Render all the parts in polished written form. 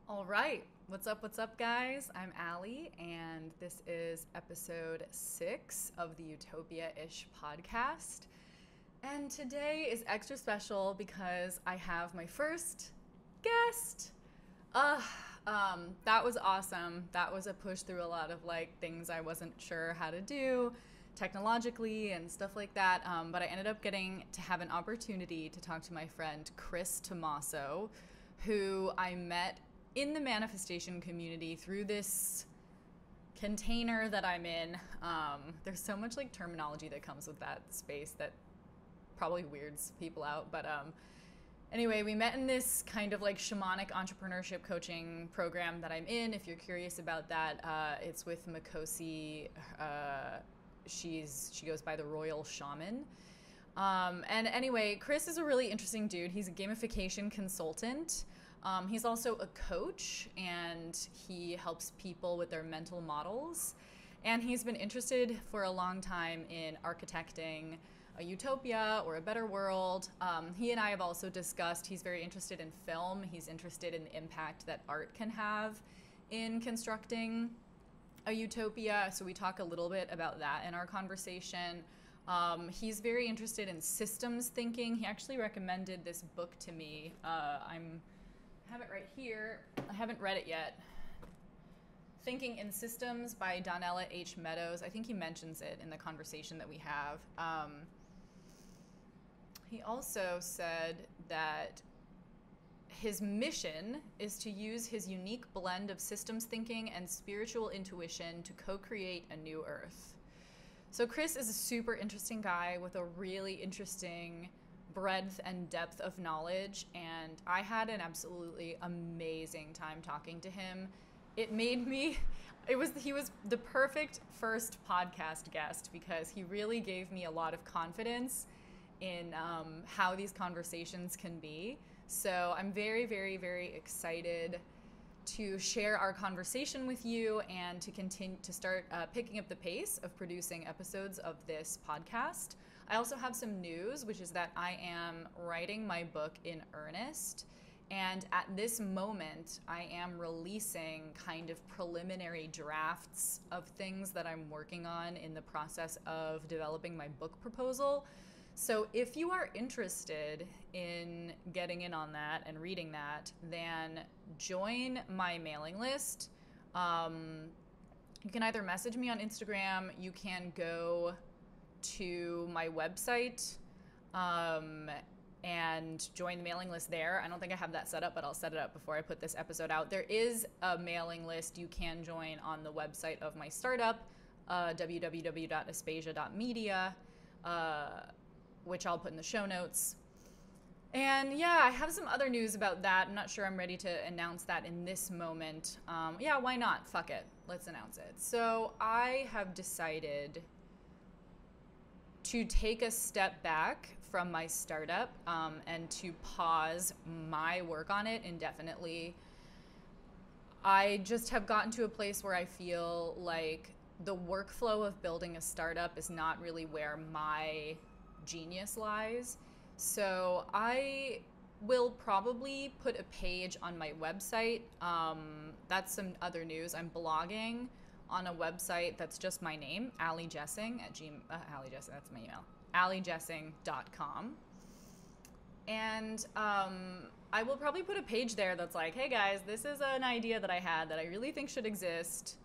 All right. What's up, guys? I'm Allie, and this is episode 6 of the Utopia-ish podcast. And today is extra special because I have my first guest. That was awesome. That was a push through a lot of things I wasn't sure how to do technologically and stuff like that. But I ended up getting to have an opportunity to talk to my friend Chris Tomasso, who I met in the manifestation community through this container that I'm in. There's so much terminology that comes with that space that probably weirds people out. But anyway, we met in this kind of shamanic entrepreneurship coaching program that I'm in. If you're curious about that, it's with Makhosi. She goes by the Royal Shaman. And anyway, Chris is a really interesting dude. He's a gamification consultant. He's also a coach, and he helps people with their mental models. And he's been interested for a long time in architecting a utopia or a better world. He and I have also discussed, he's very interested in film. He's interested in the impact that art can have in constructing a utopia. So we talk a little bit about that in our conversation. He's very interested in systems thinking. He actually recommended this book to me. I have it right here. I haven't read it yet. Thinking in Systems by Donella H. Meadows. I think he mentions it in the conversation that we have. He also said that his mission is to use his unique blend of systems thinking and spiritual intuition to co-create a new Earth. So Chris is a super interesting guy with a really interesting breadth and depth of knowledge, and I had an absolutely amazing time talking to him. He was the perfect first podcast guest because he really gave me a lot of confidence in how these conversations can be. So I'm very, very, very excited to share our conversation with you and to continue to start picking up the pace of producing episodes of this podcast. I also have some news, which is that I am writing my book in earnest. And at this moment, I am releasing kind of preliminary drafts of things that I'm working on in the process of developing my book proposal. So if you are interested in getting in on that and reading that, then join my mailing list. You can either message me on Instagram, you can go to my website and join the mailing list there. I don't think I have that set up, but I'll set it up before I put this episode out. There is a mailing list you can join on the website of my startup, www.aspasia.media, which I'll put in the show notes. And yeah, I have some other news about that. I'm not sure I'm ready to announce that in this moment. Yeah, why not? Fuck it. Let's announce it. So I have decided to take a step back from my startup and to pause my work on it indefinitely. I just have gotten to a place where I feel like the workflow of building a startup is not really where my genius lies. So I will probably put a page on my website. That's some other news. I'm blogging on a website that's just my name, Allie Jessing at Allie Jessing, that's my email, alliejessing.com. And I will probably put a page there that's like, hey guys, this is an idea that I had that I really think should exist,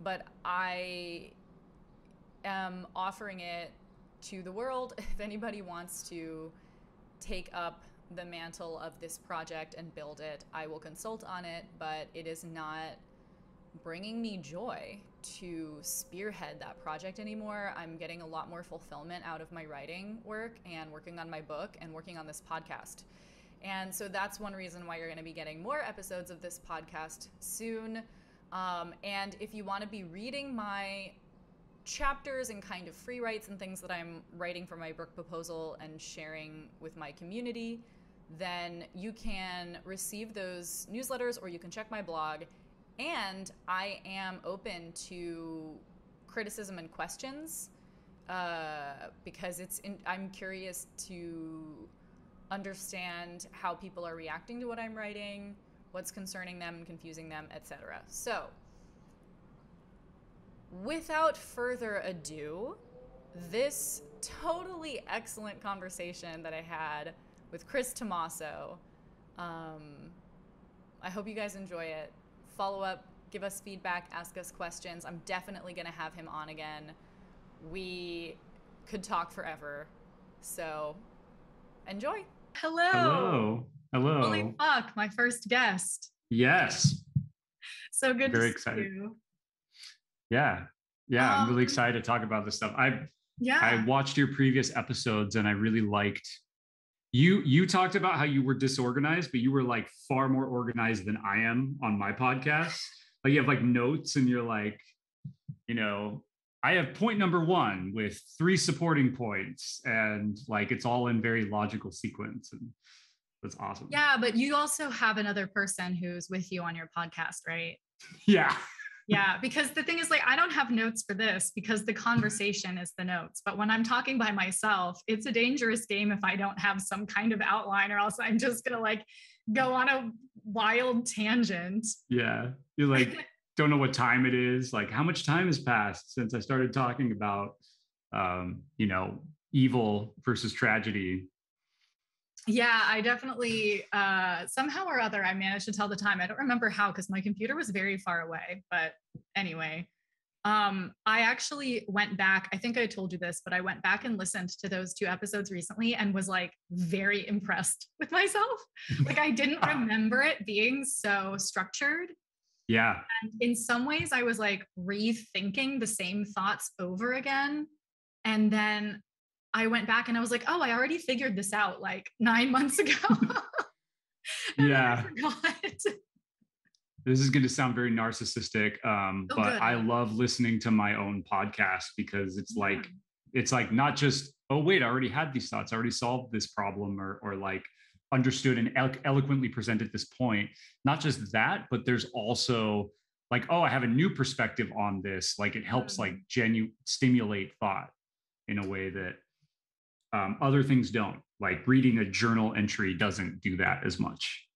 but I am offering it to the world. If anybody wants to take up the mantle of this project and build it, I will consult on it, but it is not bringing me joy to spearhead that project anymore. I'm getting a lot more fulfillment out of my writing work and working on my book and working on this podcast. And so that's one reason why you're going to be getting more episodes of this podcast soon. And if you want to be reading my chapters and kind of free writes and things that I'm writing for my book proposal and sharing with my community, then you can receive those newsletters or you can check my blog. And I am open to criticism and questions because I'm curious to understand how people are reacting to what I'm writing, what's concerning them, confusing them, etc. So, without further ado, this totally excellent conversation that I had with Chris Tomasso. I hope you guys enjoy it. Follow up, give us feedback, ask us questions. I'm definitely going to have him on again. We could talk forever. So, enjoy. Hello. Hello. Hello. Holy fuck, my first guest. Yes. So good Very to excited. see you. Yeah. I'm really excited to talk about this stuff. I watched your previous episodes and I really liked you talked about how you were disorganized, but you were like far more organized than I am on my podcast. Like you have like notes and you're like, you know, I have point number 1 with 3 supporting points and like it's all in very logical sequence, and that's awesome. Yeah, but you also have another person who's with you on your podcast, right? Yeah. Yeah, because the thing is, like, I don't have notes for this because the conversation is the notes. But when I'm talking by myself, it's a dangerous game if I don't have some kind of outline, or else I'm just going to like go on a wild tangent. Yeah. You're like, don't know what time it is. Like, how much time has passed since I started talking about, you know, evil versus tragedy? Yeah, I definitely, somehow or other, I managed to tell the time. I don't remember how, because my computer was very far away. But anyway, I actually went back. I think I told you this, but I went back and listened to those 2 episodes recently and was like very impressed with myself. Like I didn't remember it being so structured. Yeah. And in some ways, I was like rethinking the same thoughts over again. And then I went back and I was like, oh, I already figured this out like 9 months ago. Yeah. I forgot. This is going to sound very narcissistic, but good. I love listening to my own podcast because it's like not just, oh, wait, I already had these thoughts. I already solved this problem or like understood and eloquently presented this point. Not just that, but there's also like, oh, I have a new perspective on this. Like it helps like stimulate thought in a way that other things don't. Like reading a journal entry doesn't do that as much.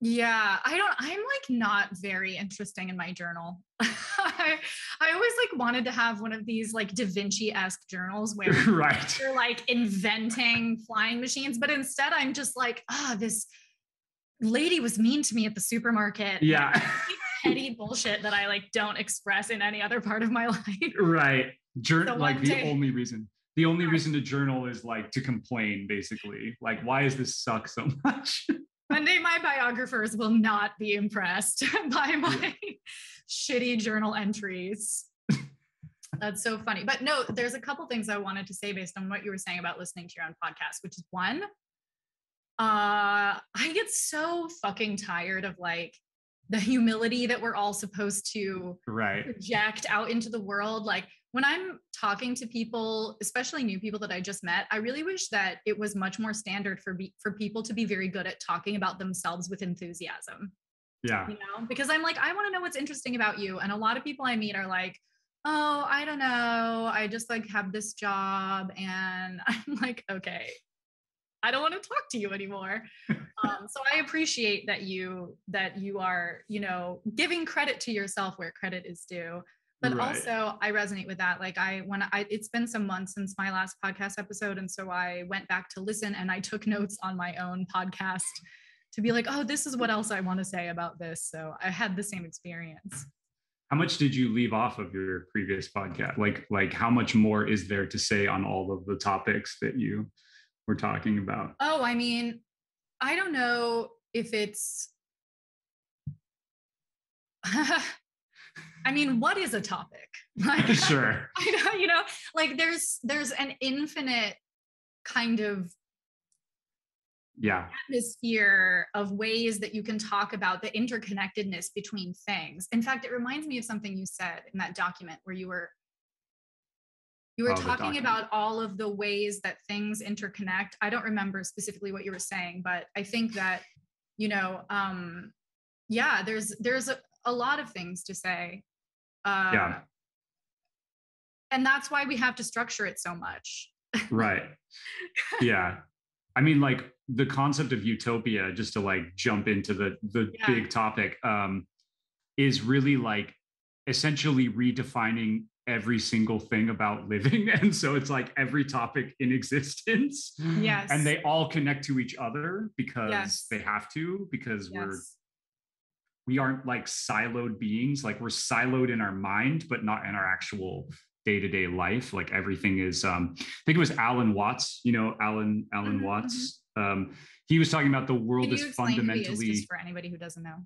Yeah, I'm like not very interesting in my journal. I always like wanted to have one of these like Da Vinci-esque journals where right. you're like inventing flying machines, but instead I'm just like, this lady was mean to me at the supermarket. Yeah. Petty bullshit that I like don't express in any other part of my life. Right. Like the only reason to journal is like to complain, basically. Like, why does this suck so much? One day my biographers will not be impressed by my shitty journal entries. That's so funny. But no, there's a couple things I wanted to say based on what you were saying about listening to your own podcast, which is one, I get so fucking tired of like the humility that we're all supposed to project out into the world. Like when I'm talking to people, especially new people that I just met, I really wish that it was much more standard for people to be very good at talking about themselves with enthusiasm. Yeah. You know, because I'm like, I want to know what's interesting about you. And a lot of people I meet are like, oh, I don't know. I just like have this job. And I'm like, okay, I don't want to talk to you anymore. So I appreciate that you are, you know, giving credit to yourself where credit is due. But also I resonate with that. Like it's been some months since my last podcast episode. And so I went back to listen and I took notes on my own podcast to be like, oh, this is what else I want to say about this. So I had the same experience. How much did you leave off of your previous podcast? Like how much more is there to say on all of the topics that you were talking about? Oh, I mean, I don't know if it's, I mean, what is a topic? Like, sure. You know, like there's an infinite kind of atmosphere of ways that you can talk about the interconnectedness between things. In fact, it reminds me of something you said in that document where you were talking about all of the ways that things interconnect. I don't remember specifically what you were saying, but I think that, you know, there's a lot of things to say. And that's why we have to structure it so much. Right. Yeah. I mean, like the concept of utopia, just to like jump into the big topic, is really like essentially redefining every single thing about living. And so it's like every topic in existence. Yes. And they all connect to each other because they have to, because we aren't like siloed beings. Like we're siloed in our mind, but not in our actual day-to-day life. Like everything is, I think it was Alan Watts, you know, Alan Watts. He was talking about the world is fundamentally. Who he is, just for anybody who doesn't know?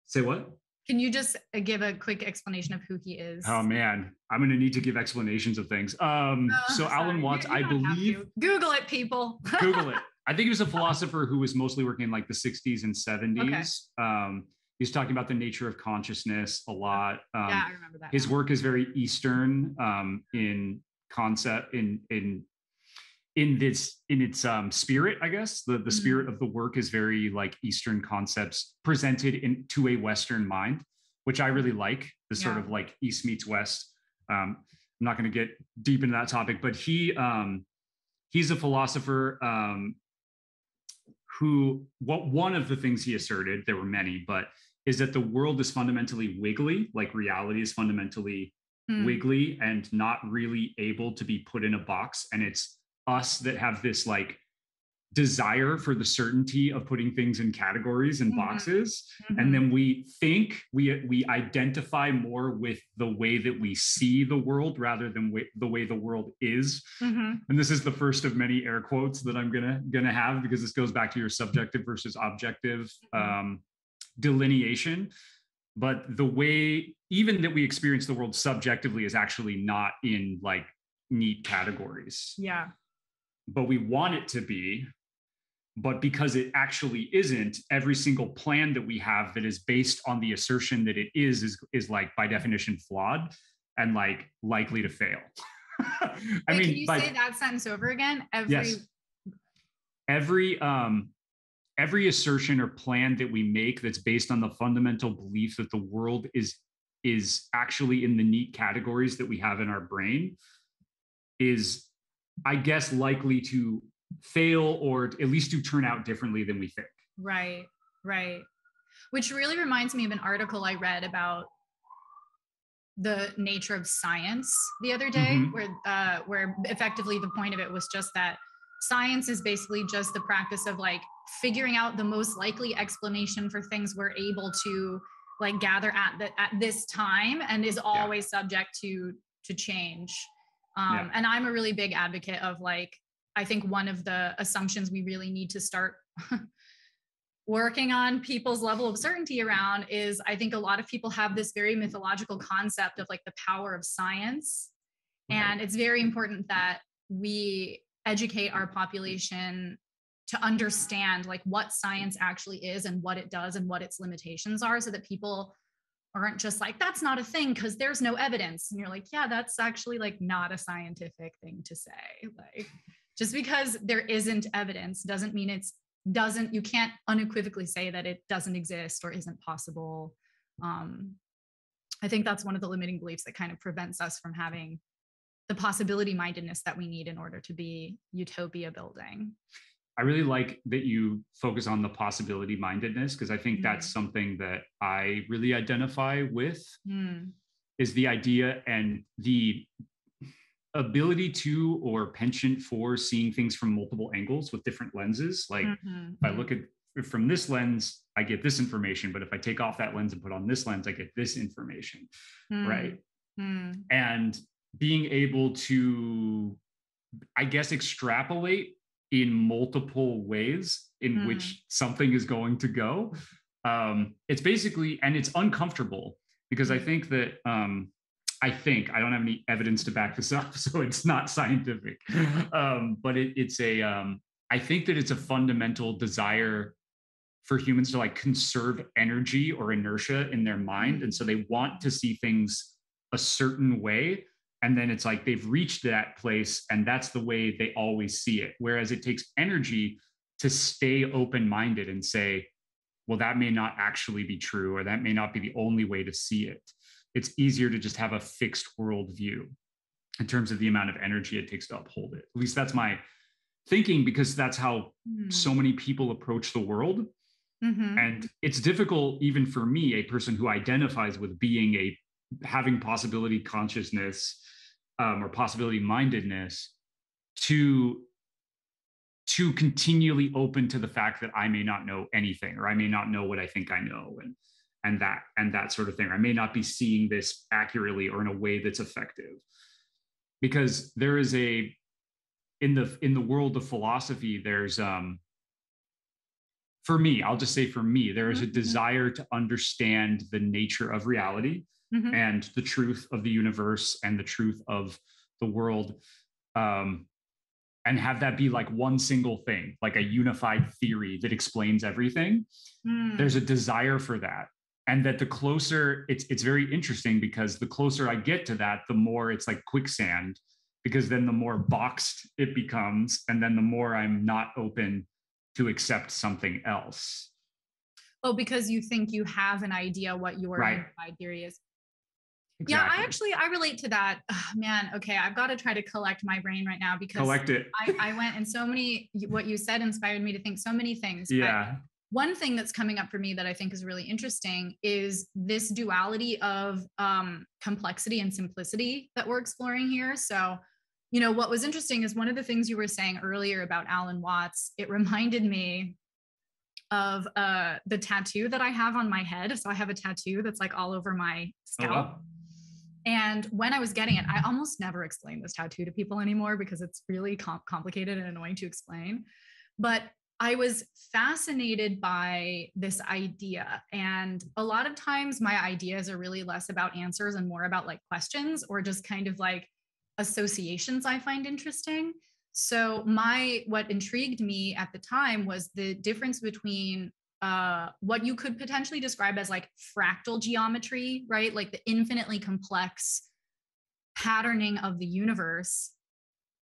Say what? Can you just give a quick explanation of who he is? Oh man, I'm going to need to give explanations of things. So Alan Watts, I believe. Google it, people. Google it. I think he was a philosopher who was mostly working in like the 60s and 70s. Okay. He's talking about the nature of consciousness a lot. Yeah, I remember that. His work is very Eastern in concept, in its spirit, I guess. The spirit of the work is very like Eastern concepts presented into a Western mind, which I really like. The sort of like East meets West. I'm not going to get deep into that topic, but he's a philosopher who, one of the things he asserted, there were many, but is that the world is fundamentally wiggly, like reality is fundamentally wiggly and not really able to be put in a box. And it's us that have this like desire for the certainty of putting things in categories and boxes. And then we think we identify more with the way that we see the world rather than the way the world is. And this is the first of many air quotes that I'm gonna have, because this goes back to your subjective versus objective delineation. But the way even that we experience the world subjectively is actually not in like neat categories. Yeah. But we want it to be. But because it actually isn't, every single plan that we have that is based on the assertion that it is like by definition flawed and like likely to fail. Can you say that sentence over again? Every assertion or plan that we make that's based on the fundamental belief that the world is actually in the neat categories that we have in our brain is, I guess, likely to fail or at least to turn out differently than we think. Right. Which really reminds me of an article I read about the nature of science the other day, where effectively the point of it was just that science is basically just the practice of like figuring out the most likely explanation for things we're able to like gather at this time, and is always subject to change. And I'm a really big advocate of like, I think one of the assumptions we really need to start working on people's level of certainty around is, I think a lot of people have this very mythological concept of like the power of science. And it's very important that we educate our population to understand like what science actually is and what it does and what its limitations are, so that people aren't just like, that's not a thing because there's no evidence. And you're like, yeah, that's actually like not a scientific thing to say. Like, just because there isn't evidence doesn't mean you can't unequivocally say that it doesn't exist or isn't possible. I think that's one of the limiting beliefs that kind of prevents us from having the possibility mindedness that we need in order to be utopia building. I really like that you focus on the possibility mindedness, because I think that's something that I really identify with, is the idea and the ability to, or penchant for, seeing things from multiple angles with different lenses. Like if I look at from this lens, I get this information, but if I take off that lens and put on this lens, I get this information, right? And being able to, I guess, extrapolate in multiple ways in which something is going to go. It's basically, and it's uncomfortable, because I think that, I don't have any evidence to back this up, so it's not scientific, but I think that it's a fundamental desire for humans to like conserve energy or inertia in their mind. And so they want to see things a certain way. And then it's like they've reached that place and that's the way they always see it. Whereas it takes energy to stay open-minded and say, well, that may not actually be true, or that may not be the only way to see it. It's easier to just have a fixed worldview in terms of the amount of energy it takes to uphold it. At least that's my thinking, because that's how so many people approach the world. And it's difficult, even for me, a person who identifies with having possibility consciousness or possibility mindedness, to continually open to the fact that I may not know anything, or I may not know what I think I know, and that sort of thing. I may not be seeing this accurately or in a way that's effective. Because there is in the world of philosophy, there's for me, I'll just say for me, there is a desire to understand the nature of reality and the truth of the universe and the truth of the world, and have that be like one single thing, like a unified theory that explains everything. There's a desire for that. And that the closer, it's very interesting, because the closer I get to that, the more it's like quicksand, because then the more boxed it becomes, and then the more I'm not open to accept something else. Oh, because you think you have an idea what your unified theory is. Exactly. Yeah, I relate to that. Oh, man, okay, I've got to try to collect my brain right now, because collect it. I went, and so many, what you said inspired me to think so many things. Yeah. But one thing that's coming up for me that I think is really interesting is this duality of complexity and simplicity that we're exploring here. So, you know, what was interesting is one of the things you were saying earlier about Alan Watts, it reminded me of the tattoo that I have on my head. So I have a tattoo that's like all over my scalp. Oh, wow. And when I was getting it, I almost never explain this tattoo to people anymore, because it's really complicated and annoying to explain. But I was fascinated by this idea. And a lot of times my ideas are really less about answers and more about like questions, or just kind of like associations I find interesting. So what intrigued me at the time was the difference between what you could potentially describe as like fractal geometry, right? Like the infinitely complex patterning of the universe,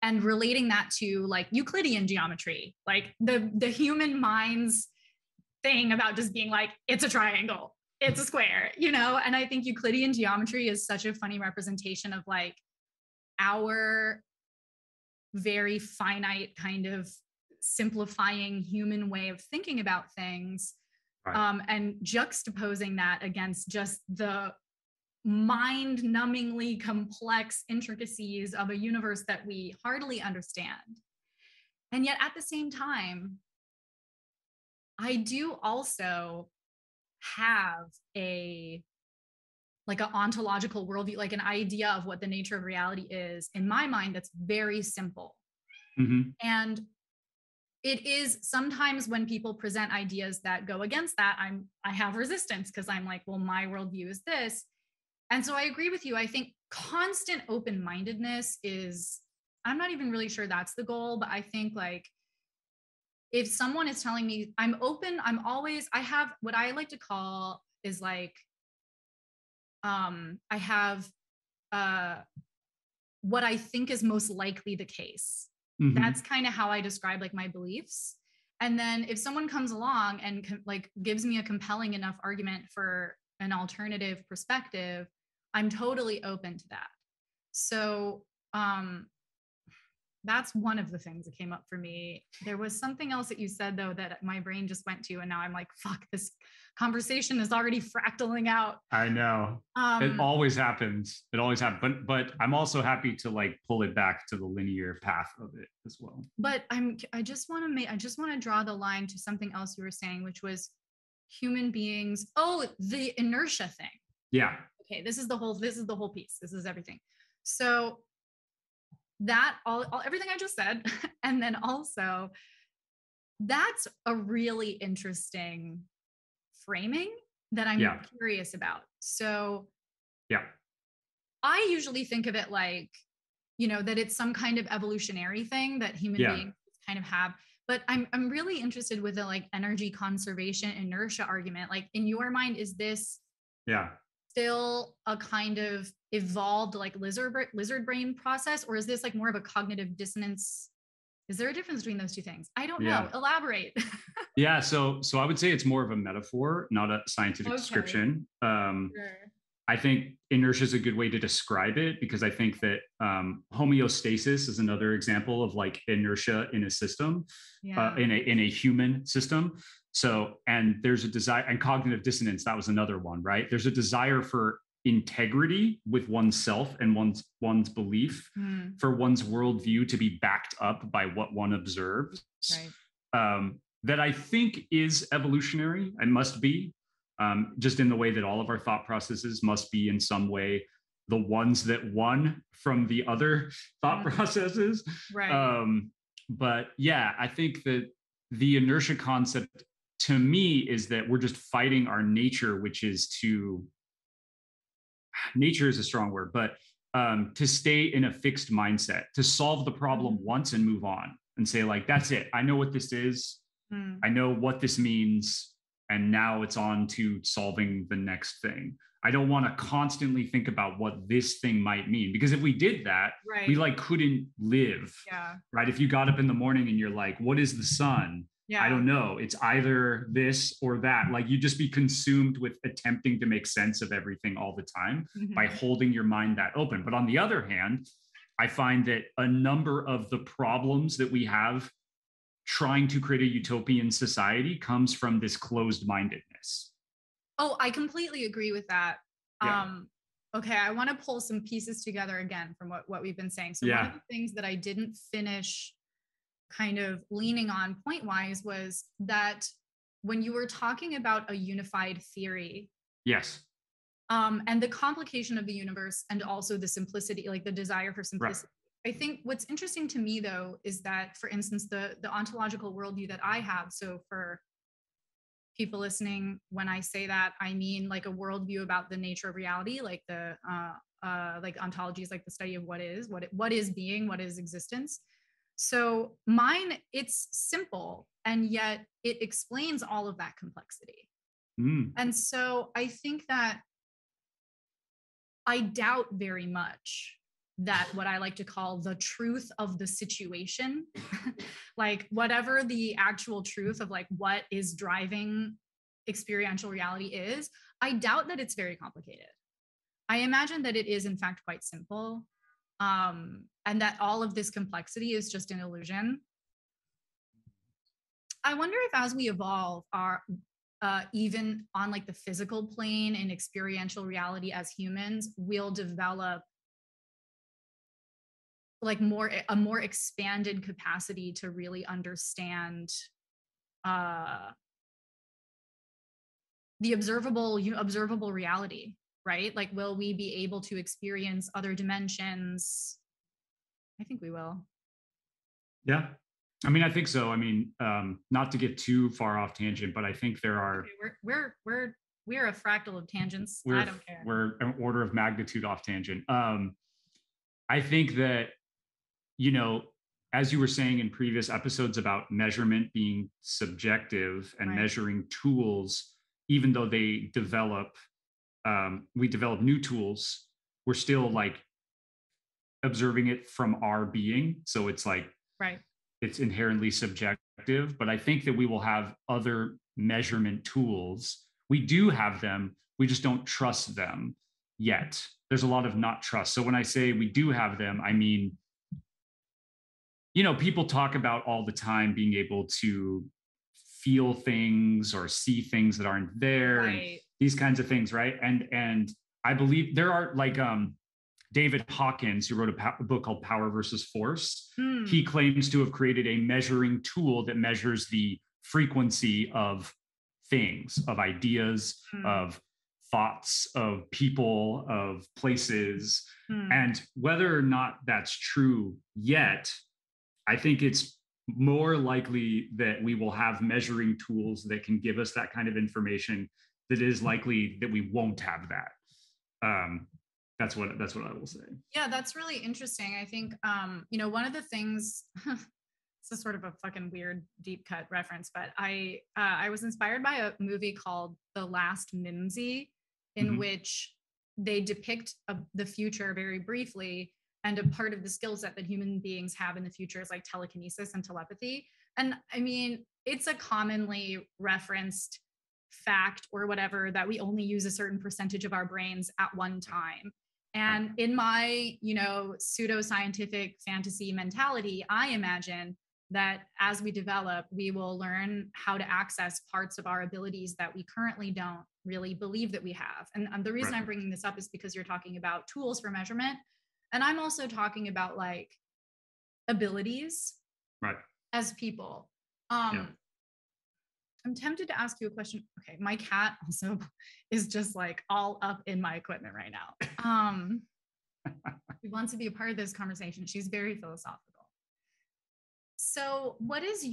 and relating that to like Euclidean geometry, like the human mind's thing about just being like, it's a triangle, it's a square, you know? And I think Euclidean geometry is such a funny representation of like our very finite kind of simplifying human way of thinking about things, right. And juxtaposing that against just the mind-numbingly complex intricacies of a universe that we hardly understand. And yet at the same time, I do also have an ontological worldview, like an idea of what the nature of reality is in my mind that's very simple. And it is sometimes when people present ideas that go against that, I have resistance, because I'm like, well, my worldview is this. And so I agree with you. I think constant open-mindedness is, I'm not even really sure that's the goal, but I think like if someone is telling me I'm open, I have what I like to call is like, I have what I think is most likely the case. That's kind of how I describe like my beliefs. And then if someone comes along and like gives me a compelling enough argument for an alternative perspective, I'm totally open to that. So that's one of the things that came up for me. There was something else that you said though that my brain just went to, and now I'm like, fuck, this conversation is already fractaling out. I know. It always happens. It always happens. But I'm also happy to like pull it back to the linear path of it as well. But I just want to draw the line to something else you were saying, which was human beings. Oh, the inertia thing. Yeah. Okay, this is the whole piece. This is everything. So that all everything I just said, and then also that's a really interesting framing that I'm curious about. So I usually think of it like, you know, that it's some kind of evolutionary thing that human beings kind of have. But I'm really interested with the like energy conservation inertia argument. Like in your mind, is this still a kind of evolved like lizard brain process, or is this like more of a cognitive dissonance? Is there a difference between those two things? I don't know. Elaborate. So I would say it's more of a metaphor, not a scientific description. I think inertia is a good way to describe it, because I think that homeostasis is another example of like inertia in a system, in a human system. So, and there's a desire, and cognitive dissonance, that was another one, right? There's a desire for integrity with oneself and one's belief, for one's worldview to be backed up by what one observes. Right. That I think is evolutionary and must be, just in the way that all of our thought processes must be in some way the ones that won from the other thought processes. Right. But yeah, I think that the inertia concept to me is that we're just fighting our nature, which is nature is a strong word, but to stay in a fixed mindset, to solve the problem once and move on and say like, that's it. I know what this is. I know what this means. And now it's on to solving the next thing. I don't want to constantly think about what this thing might mean, because if we did that, we like couldn't live. Yeah. Right. If you got up in the morning and you're like, what is the sun? Yeah. I don't know. It's either this or that. Like you'd just be consumed with attempting to make sense of everything all the time by holding your mind that open. But on the other hand, I find that a number of the problems that we have trying to create a utopian society comes from this closed-mindedness. Oh, I completely agree with that. Yeah. Okay, I want to pull some pieces together again from what we've been saying. So one of the things that I didn't finish kind of leaning on point-wise was that when you were talking about a unified theory. Yes. And the complication of the universe and also the simplicity, like the desire for simplicity. Right. I think what's interesting to me, though, is that, for instance, the ontological worldview that I have. So for people listening, when I say that, I mean like a worldview about the nature of reality, like the like ontology is like the study of what is being, what is existence. So mine, it's simple, and yet it explains all of that complexity. And so I think that I doubt very much that what I like to call the truth of the situation, like whatever the actual truth of like what is driving experiential reality is, I doubt that it's very complicated. I imagine that it is in fact quite simple, and that all of this complexity is just an illusion. I wonder if as we evolve, even on like the physical plane and experiential reality as humans, we'll develop like a more expanded capacity to really understand the observable reality, right? Like, will we be able to experience other dimensions? I think we will. Yeah. I mean, I think so. I mean, not to get too far off tangent, but I think there are. Okay, we're a fractal of tangents. I don't care. We're an order of magnitude off tangent. I think that, you know, as you were saying in previous episodes about measurement being subjective and measuring tools, even though they develop, we develop new tools, we're still like observing it from our being. So it's like, it's inherently subjective, but I think that we will have other measurement tools. We do have them, we just don't trust them yet. There's a lot of not trust. So when I say we do have them, I mean, you know, people talk about all the time being able to feel things or see things that aren't there, and these kinds of things, right? And I believe there are like David Hawkins, who wrote a book called Power versus Force. He claims to have created a measuring tool that measures the frequency of things, of ideas, of thoughts, of people, of places. And whether or not that's true yet, I think it's more likely that we will have measuring tools that can give us that kind of information, that is likely that we won't have that. That's what I will say. Yeah, that's really interesting. I think, you know, one of the things, this is sort of a fucking weird deep cut reference, but I was inspired by a movie called The Last Mimsy, in which they depict the future very briefly. And a part of the skill set that human beings have in the future is like telekinesis and telepathy. And I mean, it's a commonly referenced fact or whatever that we only use a certain percentage of our brains at one time. And in my, pseudoscientific fantasy mentality, I imagine that as we develop, we will learn how to access parts of our abilities that we currently don't really believe that we have. And the reason I'm bringing this up is because you're talking about tools for measurement. And I'm also talking about like abilities as people. I'm tempted to ask you a question. Okay, my cat also is just like all up in my equipment right now. She wants to be a part of this conversation. She's very philosophical. So what is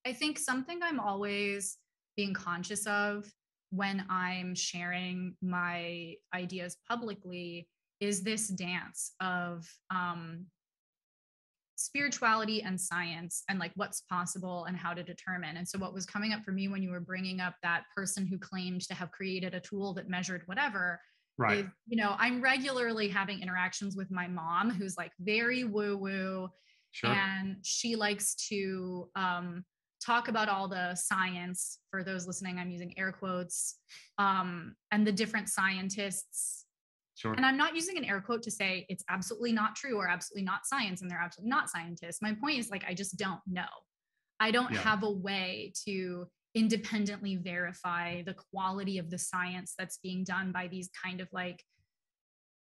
I think something I'm always being conscious of when I'm sharing my ideas publicly is this dance of spirituality and science and like what's possible and how to determine. And so what was coming up for me when you were bringing up that person who claimed to have created a tool that measured whatever, is, I'm regularly having interactions with my mom who's like very woo-woo. Sure. And she likes to talk about all the science. For those listening, I'm using air quotes, and the different scientists. Sure. And I'm not using an air quote to say it's absolutely not true or absolutely not science and they're absolutely not scientists. My point is like, I just don't know. I don't have a way to independently verify the quality of the science that's being done by these kind of like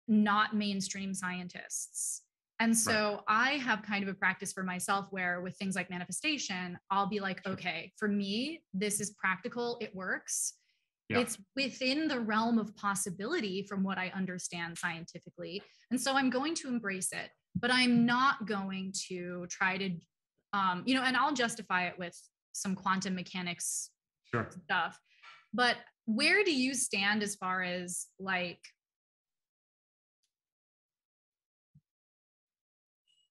not mainstream scientists. And so I have kind of a practice for myself where with things like manifestation, I'll be like, okay, for me, this is practical. It works. It's within the realm of possibility from what I understand scientifically. And so I'm going to embrace it, but I'm not going to try to, and I'll justify it with some quantum mechanics stuff. But where do you stand as far as like,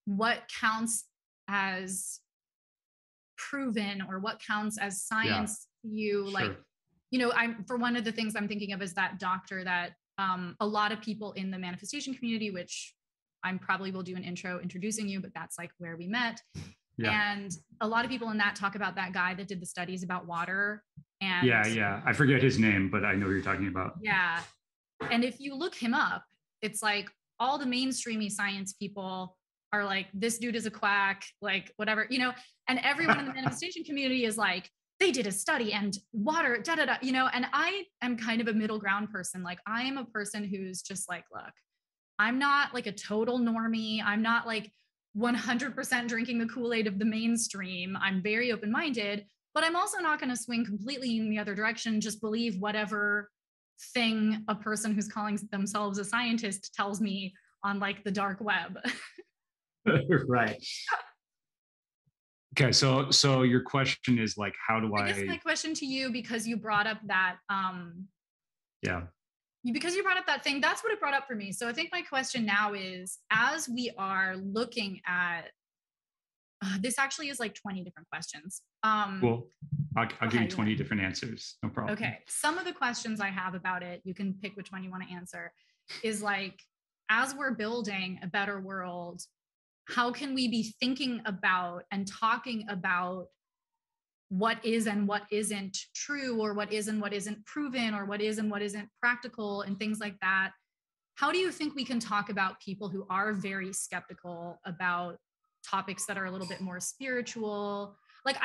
what counts as proven or what counts as science like, I'm for one of the things I'm thinking of is that doctor that a lot of people in the manifestation community, which I probably will do an intro introducing you, but that's like where we met. Yeah. And a lot of people in that talk about that guy that did the studies about water. And I forget his name, but I know what you're talking about. Yeah. And if you look him up, it's like all the mainstreamy science people are like, this dude is a quack, like whatever, and everyone in the manifestation community is like, they did a study and water, and I am kind of a middle ground person. Like I am a person who's just like, look, I'm not like a total normie. I'm not like 100% drinking the Kool-Aid of the mainstream. I'm very open-minded, but I'm also not going to swing completely in the other direction. Just believe whatever thing a person who's calling themselves a scientist tells me on like the dark web. Right. Okay, so your question is like, how do I guess my question to you, because you brought up that because you brought up that thing, that's what it brought up for me. So I think my question now is, as we are looking at this actually is like 20 different questions. Well, I'll give you 20 different answers, no problem. Okay, some of the questions I have about it, you can pick which one you want to answer, is like, as we're building a better world, how can we be thinking about and talking about what is and what isn't true, or what is and what isn't proven, or what is and what isn't practical, and things like that? How do you think we can talk about people who are very skeptical about topics that are a little bit more spiritual? Like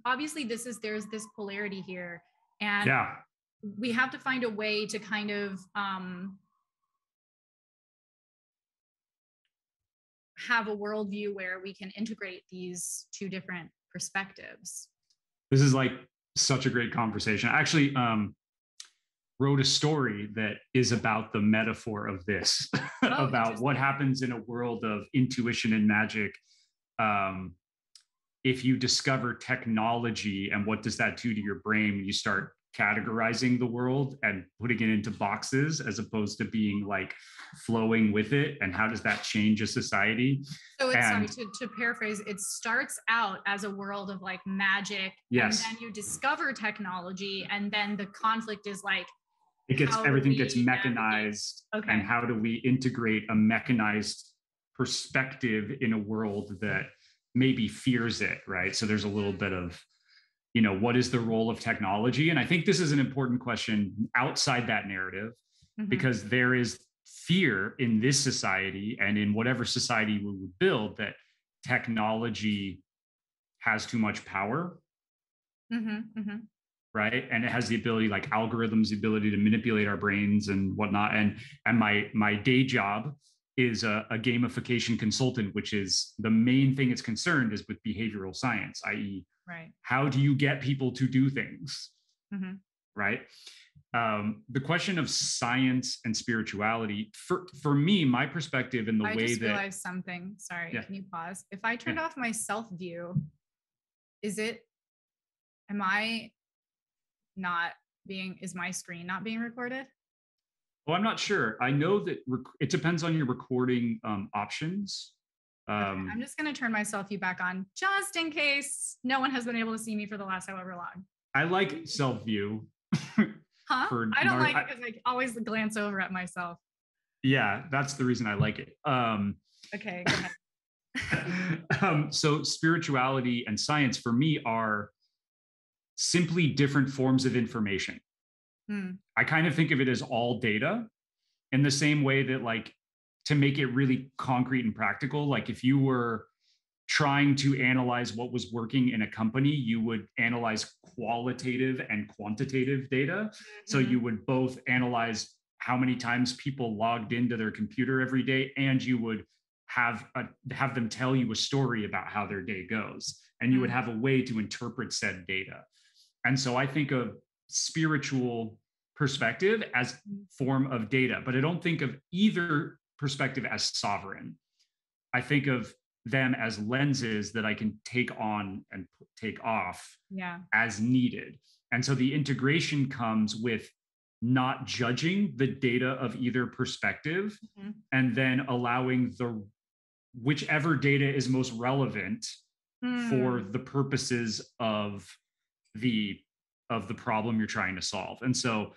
obviously there's this polarity here, and we have to find a way to kind of have a worldview where we can integrate these two different perspectives. This is like such a great conversation. I actually wrote a story that is about the metaphor of this, about what happens in a world of intuition and magic. If you discover technology, and what does that do to your brain when you start categorizing the world and putting it into boxes as opposed to being like flowing with it, and how does that change a society? So it's to paraphrase, it starts out as a world of like magic, and then you discover technology, and then the conflict is like everything gets mechanized. And how do we integrate a mechanized perspective in a world that maybe fears it, right? So there's a little bit of what is the role of technology? And I think this is an important question outside that narrative, because there is fear in this society and in whatever society we would build that technology has too much power. Right. And it has the ability, like algorithms, the ability to manipulate our brains and whatnot. And my day job is a gamification consultant, which is the main thing it's concerned is with behavioral science, i.e., how do you get people to do things? Right. The question of science and spirituality, for me, my perspective in the way that— I just realized something. Sorry, can you pause? If I turned off my self view, am I not being, is my screen not being recorded? Well, I'm not sure. I know that it depends on your recording options. Okay, I'm just going to turn my self view back on just in case no one has been able to see me for the last however long. I like self view. I don't like it because I always glance over at myself. Yeah, that's the reason I like it. Okay, go ahead. So spirituality and science for me are simply different forms of information. I kind of think of it as all data in the same way that, like, to make it really concrete and practical, like if you were trying to analyze what was working in a company, you would analyze qualitative and quantitative data. So you would both analyze how many times people logged into their computer every day, and you would have them tell you a story about how their day goes. And you would have a way to interpret said data. And so I think of spiritual perspective as form of data, but I don't think of either perspective as sovereign. I think of them as lenses that I can take on and take off as needed. And so the integration comes with not judging the data of either perspective, and then allowing whichever data is most relevant for the purposes of the problem you're trying to solve. And so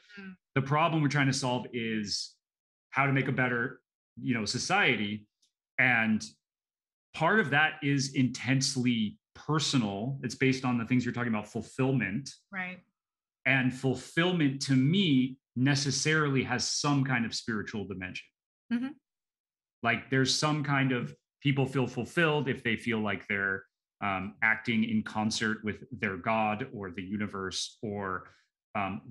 the problem we're trying to solve is how to make a better, society. And part of that is intensely personal. It's based on the things you're talking about, fulfillment. Right. And fulfillment to me necessarily has some kind of spiritual dimension. Like there's some kind of, people feel fulfilled if they feel like they're acting in concert with their God or the universe or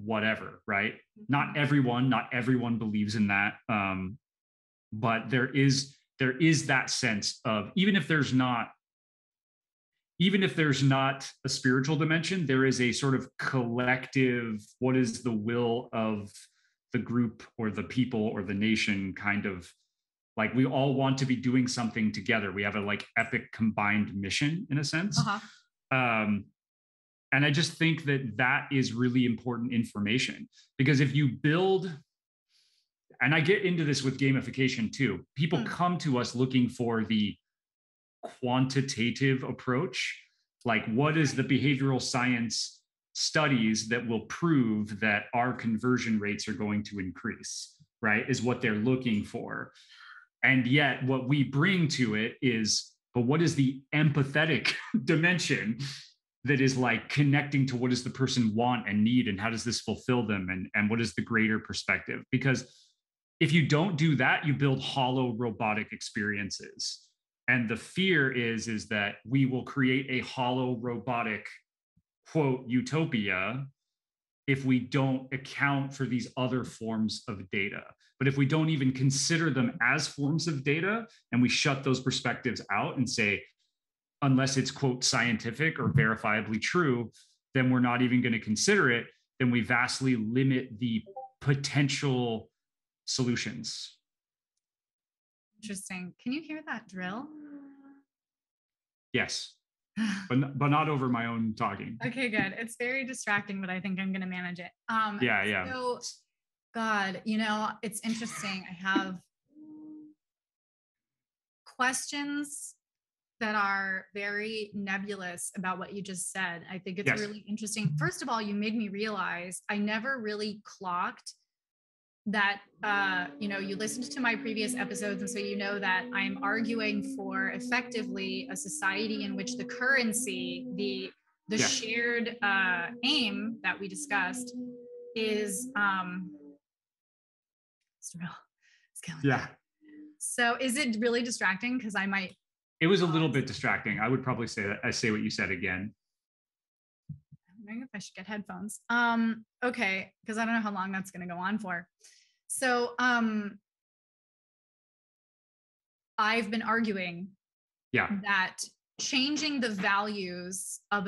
whatever, right? Not everyone believes in that. But there is that sense of, even if there's not a spiritual dimension, there is a sort of collective, what is the will of the group or the people or the nation, kind of like we all want to be doing something together. We have a like epic combined mission in a sense. And I just think that is really important information, because if you build, and I get into this with gamification too, people come to us looking for the quantitative approach. Like, what is the behavioral science studies that will prove that our conversion rates are going to increase, right? Is what they're looking for. And yet what we bring to it is, but what is the empathetic dimension that is like connecting to what does the person want and need, and how does this fulfill them, and what is the greater perspective? Because if you don't do that, you build hollow robotic experiences. And the fear is that we will create a hollow robotic, quote, utopia, if we don't account for these other forms of data. But if we don't even consider them as forms of data, and we shut those perspectives out and say, unless it's, quote, scientific or verifiably true, then we're not even going to consider it, then we vastly limit the potential solutions. Interesting. Can you hear that drill? Yes, but not over my own talking. Okay, good. It's very distracting, but I think I'm going to manage it. Yeah. So, God, it's interesting. I have questions that are very nebulous about what you just said. I think it's really interesting. First of all, you made me realize I never really clocked that, you listened to my previous episodes, and so you know that I'm arguing for effectively a society in which the currency, the the shared aim that we discussed is So is it really distracting? Because I might. It was a little bit distracting. I would probably say that. I say what you said again. I'm wondering if I should get headphones. Okay, because I don't know how long that's going to go on for. So I've been arguing that changing the values of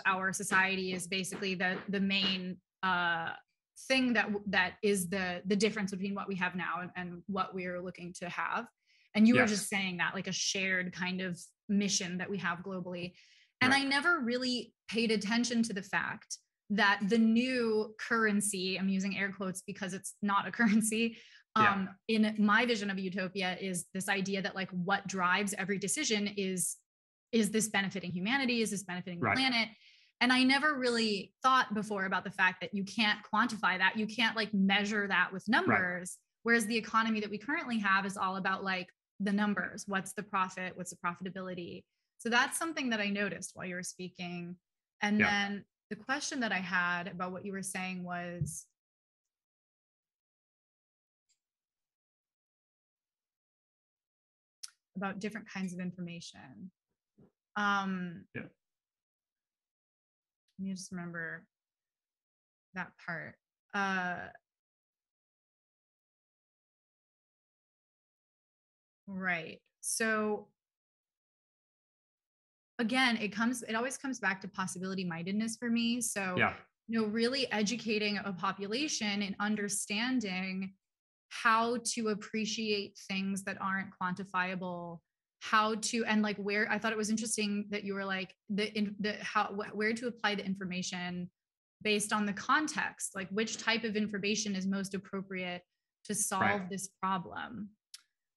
our society is basically the main thing that is the difference between what we have now and what we're looking to have. And you were just saying that, like a shared kind of mission that we have globally. And I never really paid attention to the fact that the new currency, I'm using air quotes because it's not a currency, in my vision of utopia is this idea that like what drives every decision is this benefiting humanity? Is this benefiting the planet? And I never really thought before about the fact that you can't quantify that. You can't like measure that with numbers. Whereas the economy that we currently have is all about like the numbers. What's the profit? What's the profitability? So that's something that I noticed while you were speaking. And then the question that I had about what you were saying was, about different kinds of information. Let me just remember that part. Right. So again, it always comes back to possibility mindedness for me. So, really educating a population and understanding how to appreciate things that aren't quantifiable, and like where. I thought it was interesting that you were like where to apply the information based on the context, like which type of information is most appropriate to solve this problem.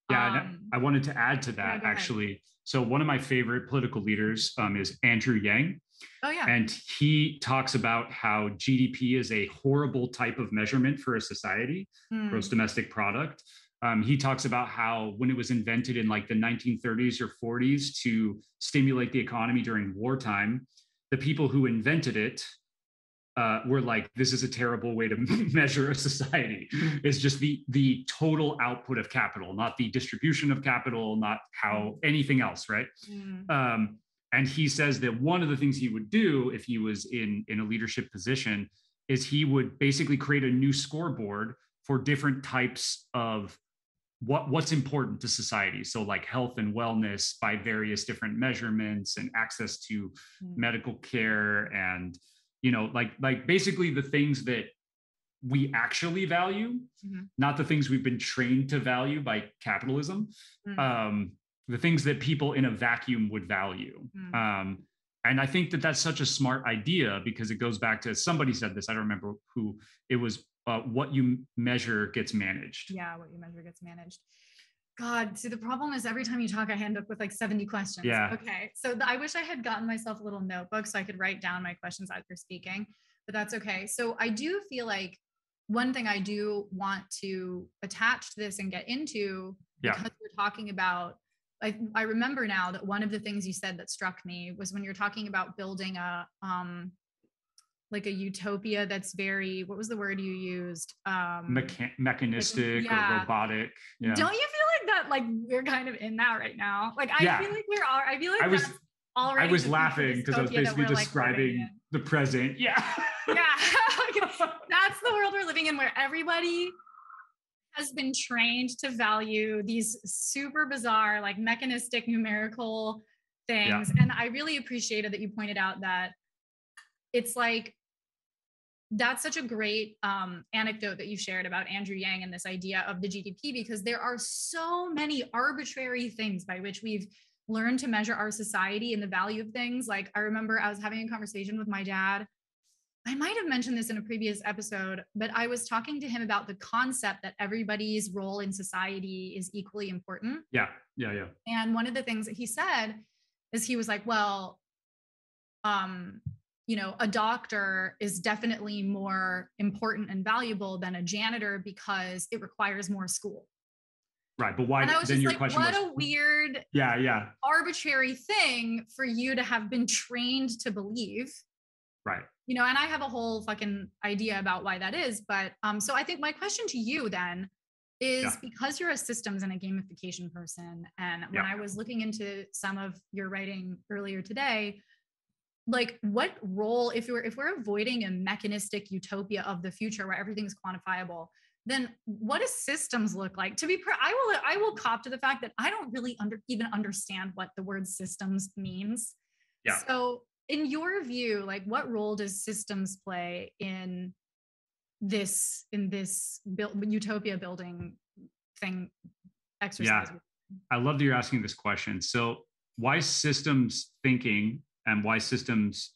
And I wanted to add to that actually. So one of my favorite political leaders is Andrew Yang. And he talks about how GDP is a horrible type of measurement for a society, gross domestic product. He talks about how when it was invented in like the 1930s or 40s to stimulate the economy during wartime, the people who invented it were like, this is a terrible way to measure a society. It's just the total output of capital, not the distribution of capital, not how anything else, right? And he says that one of the things he would do if he was in a leadership position is he would basically create a new scoreboard for different types of what's important to society. So like health and wellness by various different measurements and access to medical care and, like basically the things that we actually value, not the things we've been trained to value by capitalism, the things that people in a vacuum would value. And I think that that's such a smart idea because it goes back to, somebody said this, I don't remember who it was, what you measure gets managed. Yeah, what you measure gets managed. God, see, the problem is every time you talk, I end up with like 70 questions. Okay, so I wish I had gotten myself a little notebook so I could write down my questions as you're speaking, but that's okay. So I do feel like one thing I do want to attach to this and get into, because we're talking about, I remember now that one of the things you said that struck me was when you're talking about building a like a utopia that's very, what was the word you used? Mechanistic or robotic. Don't you feel like that, like we're kind of in that right now? Like I feel like I feel like that's already. I was laughing because I was basically describing the present. That's the world we're living in, where everybody has been trained to value these super bizarre, like mechanistic, numerical things. And I really appreciated that you pointed out that it's like, that's such a great anecdote that you shared about Andrew Yang and this idea of the GDP, because there are so many arbitrary things by which we've learned to measure our society and the value of things. Like I remember I was having a conversation with my dad. I might have mentioned this in a previous episode, but I was talking to him about the concept that everybody's role in society is equally important. Yeah. And one of the things that he said is he was like, well, a doctor is definitely more important and valuable than a janitor because it requires more school. Right. But why? And I was then just your like, question what was, a weird, arbitrary thing for you to have been trained to believe. Right. And I have a whole fucking idea about why that is. But so I think my question to you then is, because you're a systems and a gamification person, and when I was looking into some of your writing earlier today, like what role, if we're avoiding a mechanistic utopia of the future where everything's quantifiable, then what does systems look like? I will cop to the fact that I don't really even understand what the word systems means. Yeah. So in your view, like what role does systems play in this utopia building thing exercise? Yeah. I love that you're asking this question. So why systems thinking and why systems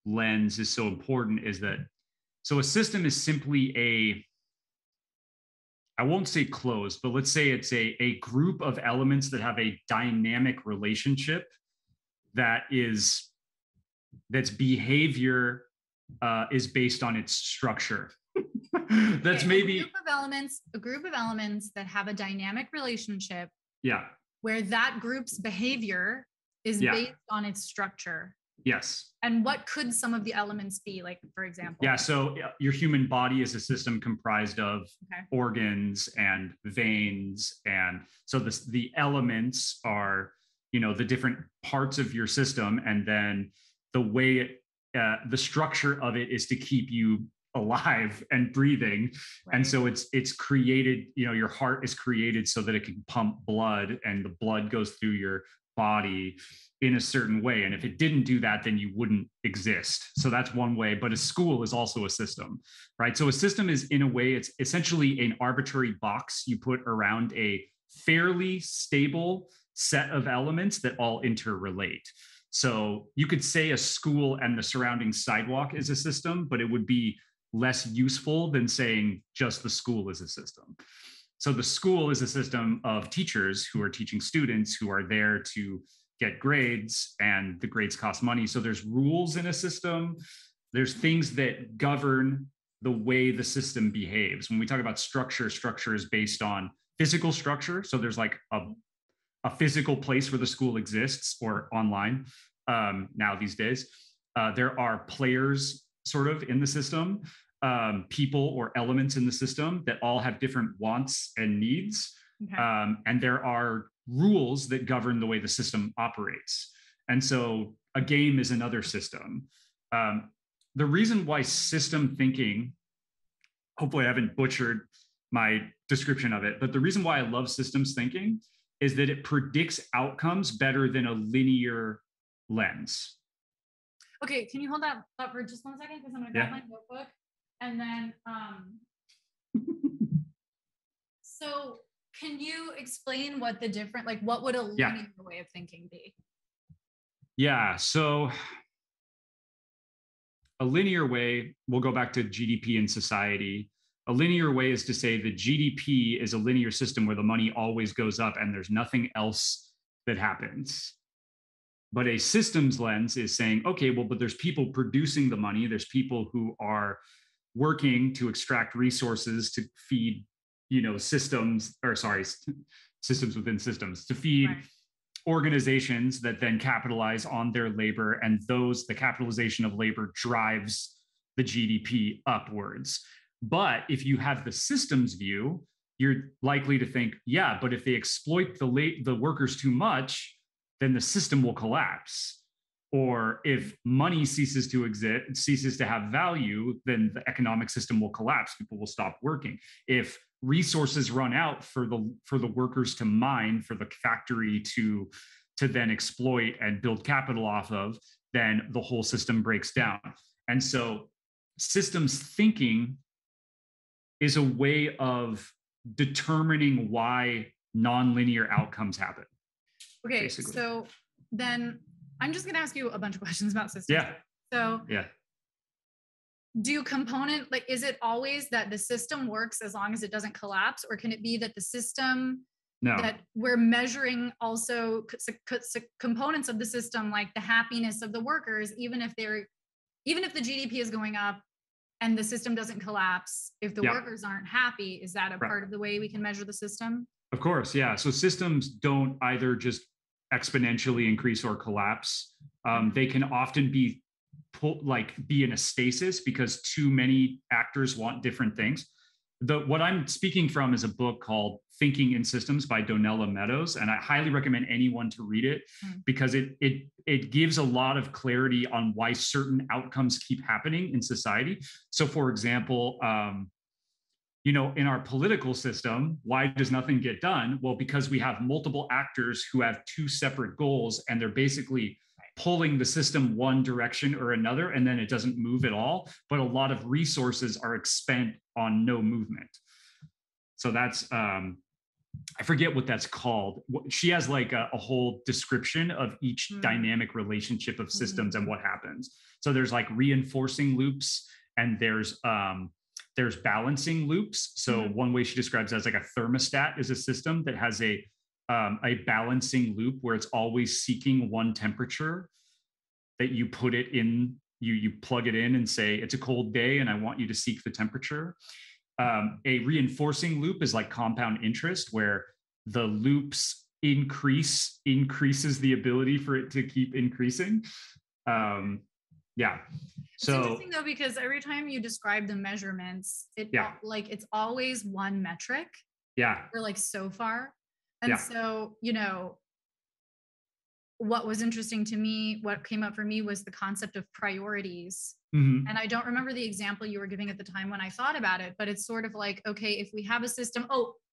lens is so important is that, so a system is simply I won't say closed, but let's say it's a group of elements that have a dynamic relationship that's behavior is based on its structure. That's maybe a group of elements that have a dynamic relationship. Yeah. Where that group's behavior is based on its structure. Yes. And what could some of the elements be, like, for example? Yeah. So your human body is a system comprised of organs and veins. And so the elements are, the different parts of your system. And then the way the structure of it is to keep you alive and breathing. Right. And so it's created, your heart is created so that it can pump blood and the blood goes through your body in a certain way. And if it didn't do that, then you wouldn't exist. So that's one way. But a school is also a system, right? So a system is, in a way, it's essentially an arbitrary box you put around a fairly stable set of elements that all interrelate. So you could say a school and the surrounding sidewalk is a system, but it would be less useful than saying just the school is a system. So the school is a system of teachers who are teaching students who are there to get grades, and the grades cost money. So there's rules in a system. There's things that govern the way the system behaves. When we talk about structure is based on physical structure. So there's like a physical place where the school exists, or online now these days. There are players sort of in the system, people or elements in the system that all have different wants and needs. Okay. And there are rules that govern the way the system operates. And so a game is another system. The reason why system thinking, hopefully I haven't butchered my description of it, but the reason why I love systems thinking is that it predicts outcomes better than a linear lens. Okay, can you hold that up for just 1 second? Because I'm gonna grab my notebook. And then, so can you explain what the different, like what would a linear way of thinking be? Yeah, so a linear way, we'll go back to GDP in society. A linear way is to say the GDP is a linear system where the money always goes up and there's nothing else that happens. But a systems lens is saying, okay, well, but there's people producing the money. There's people who are working to extract resources to feed, systems within systems, to feed organizations that then capitalize on their labor. And the capitalization of labor drives the GDP upwards. But if you have the systems view, you're likely to think, yeah, but if they exploit the workers too much, then the system will collapse. Or if money ceases to have value, then the economic system will collapse. People will stop working. If resources run out for the workers to mine, for the factory to then exploit and build capital off of, then the whole system breaks down. And so systems thinking is a way of determining why nonlinear outcomes happen. Okay, basically. So then I'm just going to ask you a bunch of questions about systems. Yeah. So is it always that the system works as long as it doesn't collapse, or can it be that the system that we're measuring also components of the system, like the happiness of the workers, even if the GDP is going up and the system doesn't collapse, if the workers aren't happy, is that a part of the way we can measure the system? Of course, yeah. So systems don't either just exponentially increase or collapse. They can often be be in a stasis because too many actors want different things. What I'm speaking from is a book called Thinking in Systems by Donella Meadows, and I highly recommend anyone to read it because it gives a lot of clarity on why certain outcomes keep happening in society. So, for example, in our political system, why does nothing get done? Well, because we have multiple actors who have two separate goals, and they're basically pulling the system one direction or another, and then it doesn't move at all. But a lot of resources are expended on no movement. So that's, I forget what that's called. She has like a whole description of each dynamic relationship of systems and what happens. So there's like reinforcing loops, and there's balancing loops. So one way she describes it as like a thermostat is a system that has a balancing loop where it's always seeking one temperature that you put it in, you plug it in and say, it's a cold day and I want you to seek the temperature. A reinforcing loop is like compound interest, where the loops increases the ability for it to keep increasing. Yeah. It's interesting though, because every time you describe the measurements, it's always one metric. Yeah. Or like so far. And so, what was interesting to me, what came up for me was the concept of priorities. And I don't remember the example you were giving at the time when I thought about it, but it's sort of like, okay, if we have a system,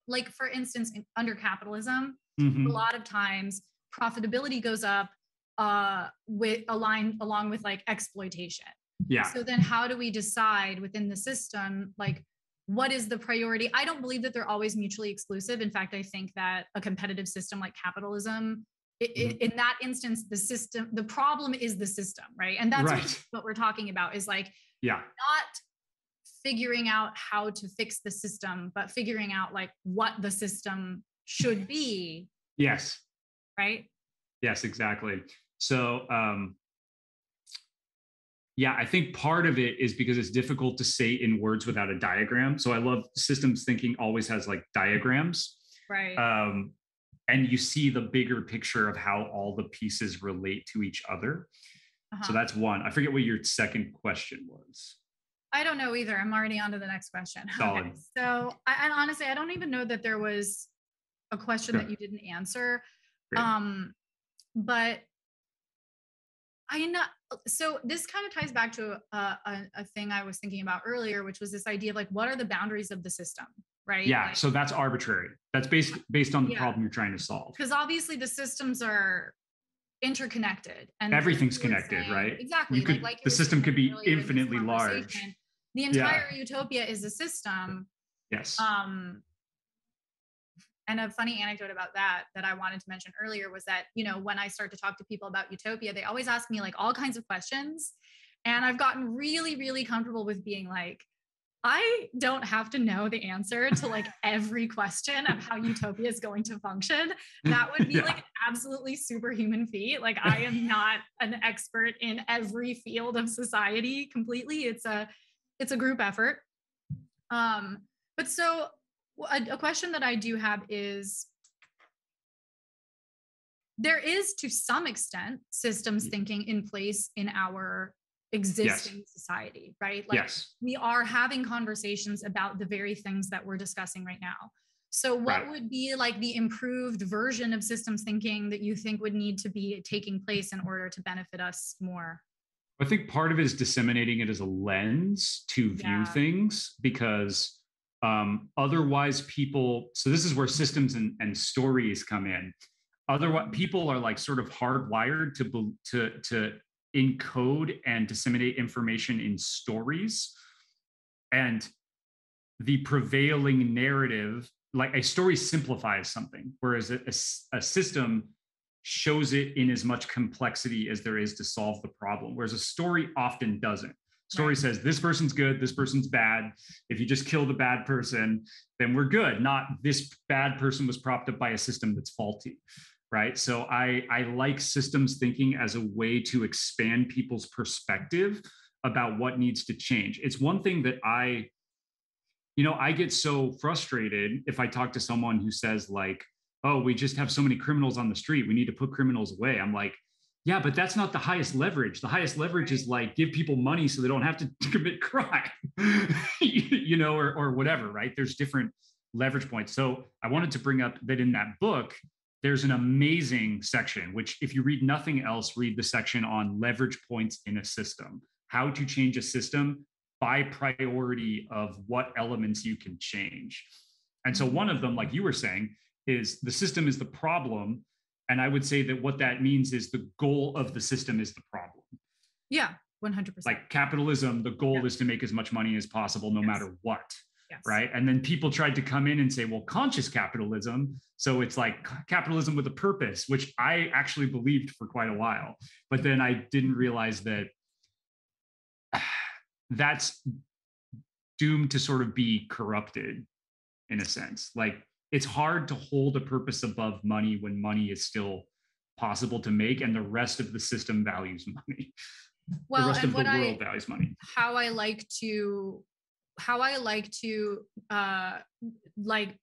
like for instance, under capitalism, a lot of times profitability goes up along with like exploitation. Yeah. So then how do we decide within the system, like, what is the priority? I don't believe that they're always mutually exclusive. In fact, I think that a competitive system like capitalism, in that instance, the problem is the system, right? And that's what we're talking about is like, not figuring out how to fix the system, but figuring out like what the system should be. Yes. Right? Yes, exactly. So, I think part of it is because it's difficult to say in words without a diagram. So I love systems thinking always has like diagrams. Right. And you see the bigger picture of how all the pieces relate to each other. So that's one. I forget what your second question was. I don't know either. I'm already on to the next question. Solid. Okay. So and honestly, I don't even know that there was a question that you didn't answer. Great. But so this kind of ties back to a thing I was thinking about earlier, which was this idea of like, what are the boundaries of the system, right? Yeah, like, so that's arbitrary. That's based on the problem you're trying to solve. Because obviously the systems are interconnected and everything's connected, right? Exactly. The system could be infinitely large. The entire utopia is a system. Yes. And a funny anecdote about that I wanted to mention earlier was that, when I start to talk to people about utopia, they always ask me like all kinds of questions. And I've gotten really, really comfortable with being like, I don't have to know the answer to like every question of how utopia is going to function. That would be like an absolutely superhuman feat. Like I am not an expert in every field of society completely. It's a group effort. But so a question that I do have is, there is to some extent systems thinking in place in our existing society, right? Like we are having conversations about the very things that we're discussing right now. So what would be like the improved version of systems thinking that you think would need to be taking place in order to benefit us more? I think part of it is disseminating it as a lens to view things, because otherwise people, so this is where systems and stories come in. Otherwise, people are like sort of hardwired to encode and disseminate information in stories. And the prevailing narrative, like a story simplifies something, whereas a system shows it in as much complexity as there is to solve the problem, whereas a story often doesn't. Story says this person's good, this person's bad. If you just kill the bad person, then we're good. Not this bad person was propped up by a system that's faulty, right? So I like systems thinking as a way to expand people's perspective about what needs to change. It's one thing that I get so frustrated if I talk to someone who says like, oh, we just have so many criminals on the street, we need to put criminals away. I'm like, yeah, but that's not the highest leverage. The highest leverage is like give people money so they don't have to commit crime, or whatever, right? There's different leverage points. So I wanted to bring up that in that book, there's an amazing section, which if you read nothing else, read the section on leverage points in a system, how to change a system by priority of what elements you can change. And so one of them, like you were saying, is the system is the problem. And I would say that what that means is the goal of the system is the problem. Yeah, 100%. Like capitalism, the goal is to make as much money as possible, no matter what. Right. And then people tried to come in and say, well, conscious capitalism. So it's like capitalism with a purpose, which I actually believed for quite a while. But then I didn't realize that that's doomed to sort of be corrupted in a sense. Like it's hard to hold a purpose above money when money is still possible to make and the rest of the system values money. Well, the rest of the world values money. How I like to like,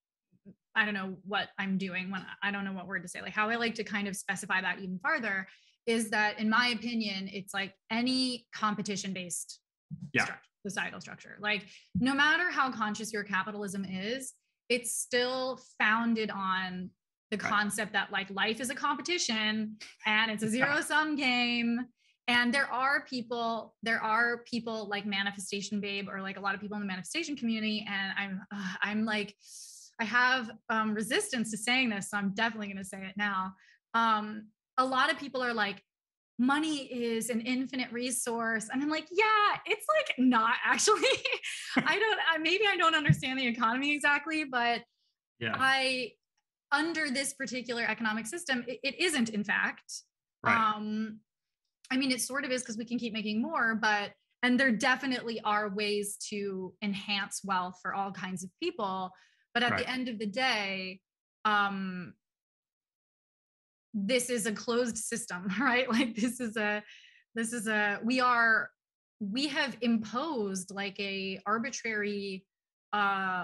I don't know what I'm doing when I don't know what word to say, like how I like to kind of specify that even farther is that in my opinion, it's like any competition-based societal structure. Like no matter how conscious your capitalism is, it's still founded on the concept that like life is a competition and it's a zero-sum game. And there are people like Manifestation Babe or like a lot of people in the manifestation community. And I'm like, I have resistance to saying this, so I'm definitely going to say it now. A lot of people are like, money is an infinite resource. And I'm like, yeah, it's like not actually. Maybe I don't understand the economy exactly, but under this particular economic system, it isn't in fact. Right. I mean, it sort of is because we can keep making more, and there definitely are ways to enhance wealth for all kinds of people. But at the end of the day, this is a closed system, right? Like we have imposed like a arbitrary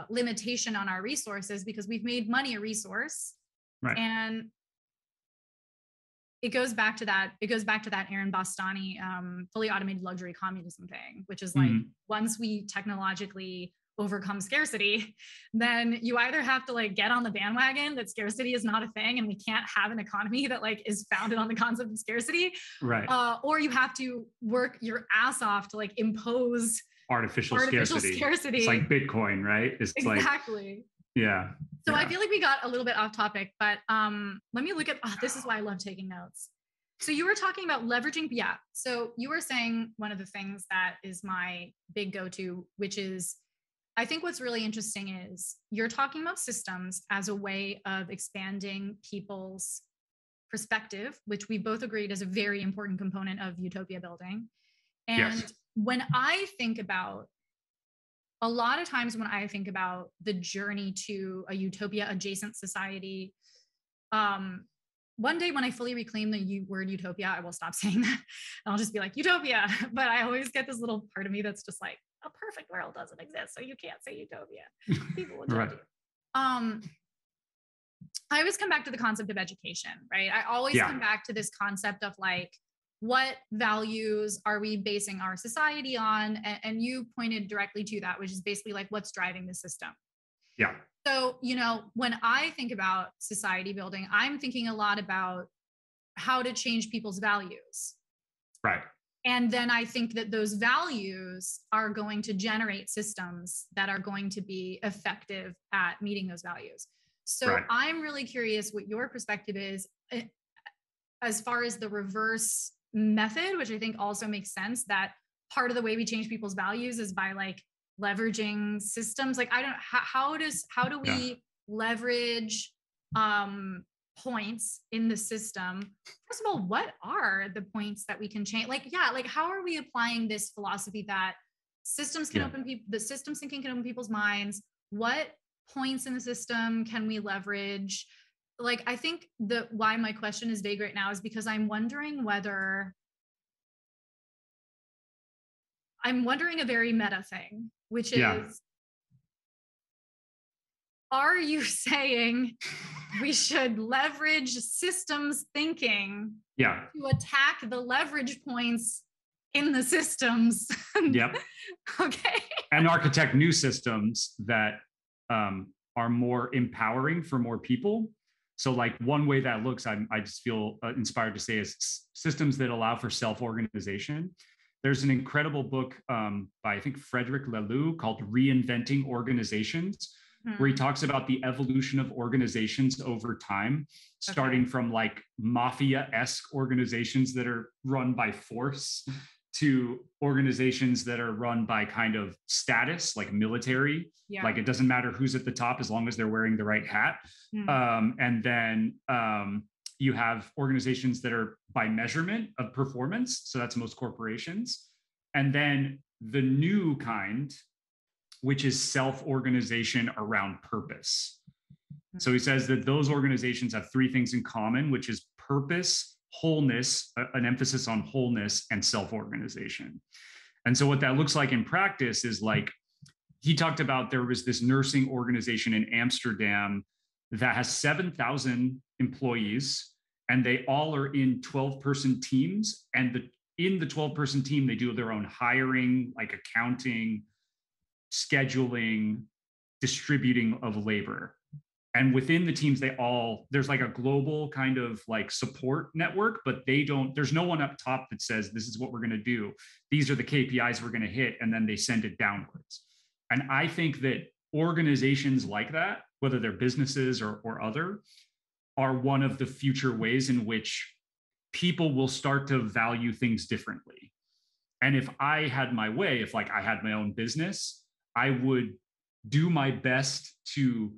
limitation on our resources because we've made money a resource. Right. And it goes back to that Aaron Bastani fully automated luxury communism thing, which is like once we technologically overcome scarcity, then you either have to like get on the bandwagon that scarcity is not a thing and we can't have an economy that like is founded on the concept of scarcity, right? Or you have to work your ass off to like impose artificial scarcity. It's like Bitcoin, right? It's exactly. Like, yeah. So I feel like we got a little bit off topic, but let me look at, this is why I love taking notes. So you were talking about leveraging, so you were saying one of the things that is my big go-to, which is, I think what's really interesting is you're talking about systems as a way of expanding people's perspective, which we both agreed is a very important component of utopia building. And when I think about, a lot of times when I think about the journey to a utopia adjacent society, one day when I fully reclaim the word utopia, I will stop saying that. And I'll just be like utopia. But I always get this little part of me that's just like, a perfect world doesn't exist, so you can't say utopia. People will judge you. I always come back to the concept of education, right? I always come back to this concept of like, what values are we basing our society on? And you pointed directly to that, which is basically like what's driving the system. Yeah. So, when I think about society building, I'm thinking a lot about how to change people's values. Right. And then I think that those values are going to generate systems that are going to be effective at meeting those values. So I'm really curious what your perspective is as far as the reverse method, which I think also makes sense, that part of the way we change people's values is by like leveraging systems. Like, how do we leverage points in the system? First of all, what are the points that we can change? Like, how are we applying this philosophy that systems can the systems thinking can open people's minds? What points in the system can we leverage? Like, I think why my question is vague right now is because I'm wondering a very meta thing, which is Are you saying we should leverage systems thinking to attack the leverage points in the systems? Yep. Okay. And architect new systems that are more empowering for more people. So like one way that looks, I just feel inspired to say, is systems that allow for self-organization. There's an incredible book by, I think, Frederick Laloux called Reinventing Organizations, where he talks about the evolution of organizations over time, starting from like mafia-esque organizations that are run by force to organizations that are run by kind of status, like military. Like it doesn't matter who's at the top as long as they're wearing the right hat. And then you have organizations that are by measurement of performance. So that's most corporations. And then the new kind, which is self-organization around purpose. So he says that those organizations have three things in common, which is purpose, wholeness, an emphasis on wholeness, and self-organization. And so what that looks like in practice is like, he talked about there was this nursing organization in Amsterdam that has 7,000 employees, and they all are in 12-person teams. And in the 12-person team, they do their own hiring, like accounting, scheduling, distributing of labor. And within the teams, there's like a global kind of like support network, but there's no one up top that says, this is what we're going to do. These are the KPIs we're going to hit. And then they send it downwards. And I think that organizations like that, whether they're businesses or other, are one of the future ways in which people will start to value things differently. And if I had my way, if like I had my own business, I would do my best to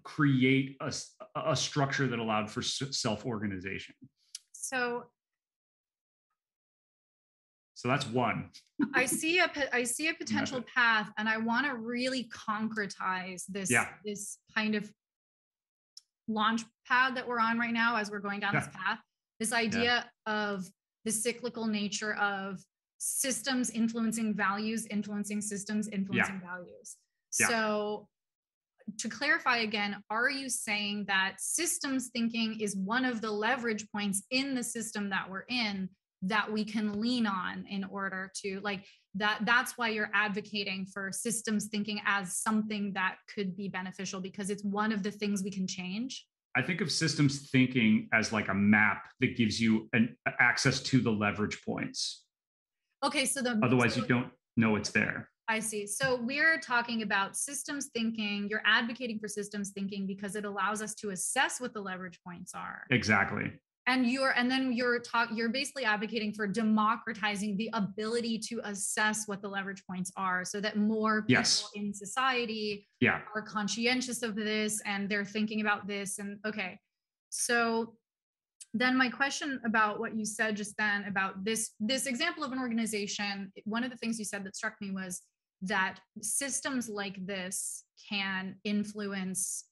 create a structure that allowed for self-organization. So that's one. I see a potential path, and I want to really concretize this kind of launch pad that we're on right now as we're going down this path. This idea of the cyclical nature of systems influencing values, influencing systems, influencing values. So to clarify again, are you saying that systems thinking is one of the leverage points in the system that we're in that we can lean on in order to like that's why you're advocating for systems thinking as something that could be beneficial because it's one of the things we can change? I think of systems thinking as like a map that gives you an access to the leverage points. Okay, so otherwise you don't know it's there. I see. So we're talking about systems thinking. You're advocating for systems thinking because it allows us to assess what the leverage points are. Exactly. And you're basically advocating for democratizing the ability to assess what the leverage points are so that more people in society are conscientious of this and they're thinking about this. And okay, so then my question about what you said just then about this example of an organization, one of the things you said that struck me was that systems like this can influence.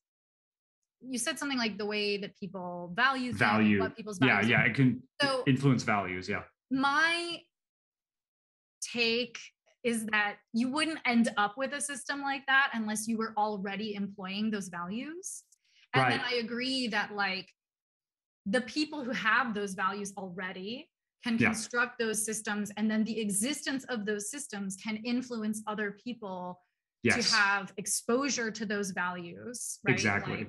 You said something like the way that people value things, what people's values are. It can influence values. Yeah. My take is that you wouldn't end up with a system like that unless you were already employing those values. And then I agree that like the people who have those values already can construct those systems, and then the existence of those systems can influence other people to have exposure to those values. Right? Exactly.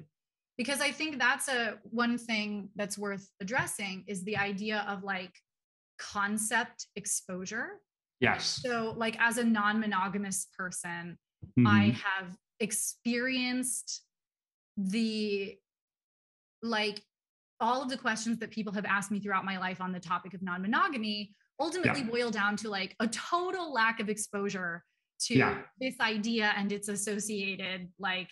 Because I think that's one thing that's worth addressing is the idea of like concept exposure. Yes. So like as a non-monogamous person, I have experienced all of the questions that people have asked me throughout my life on the topic of non-monogamy ultimately boil down to like a total lack of exposure to this idea and its associated like,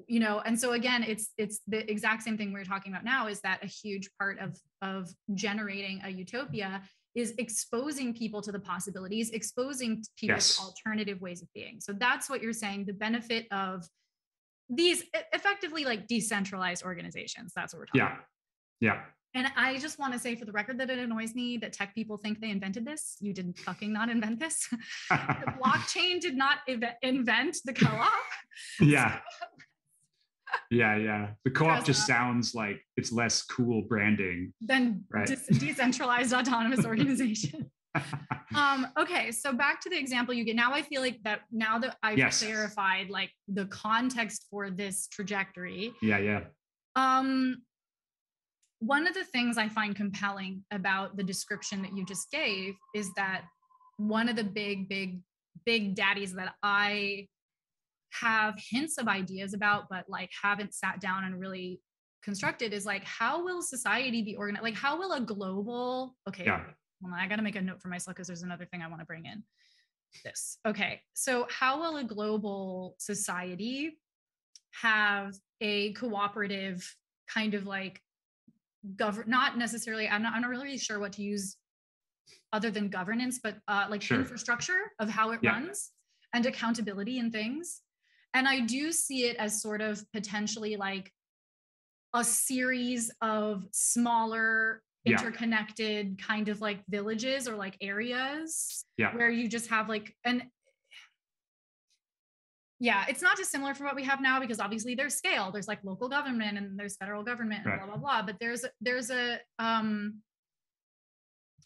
you know, and so again, it's the exact same thing we're talking about now, is that a huge part of generating a utopia is exposing people to the possibilities, exposing people to alternative ways of being. So that's what you're saying, the benefit of these effectively like decentralized organizations. That's what we're talking about. Yeah. And I just want to say for the record that it annoys me that tech people think they invented this. You didn't fucking not invent this. The blockchain did not invent the co-op. Yeah. Yeah. The co-op just sounds like it's less cool branding than decentralized autonomous organization. Okay, so back to the example you get. Now I feel like that now that I've clarified like the context for this trajectory. Yeah. One of the things I find compelling about the description that you just gave is that one of the big daddies that I have hints of ideas about, but like haven't sat down and really constructed is like, how will society be organized? Like, how will a global, well, I got to make a note for myself because there's another thing I want to bring in this. Okay. So how will a global society have a cooperative kind of like not necessarily, I'm not really sure what to use other than governance, but infrastructure of how it runs and accountability and things. And I do see it as sort of potentially like a series of smaller interconnected kind of like villages or like areas where you just have like it's not dissimilar from what we have now, because obviously there's scale, there's like local government and there's federal government and blah, blah, blah. But there's an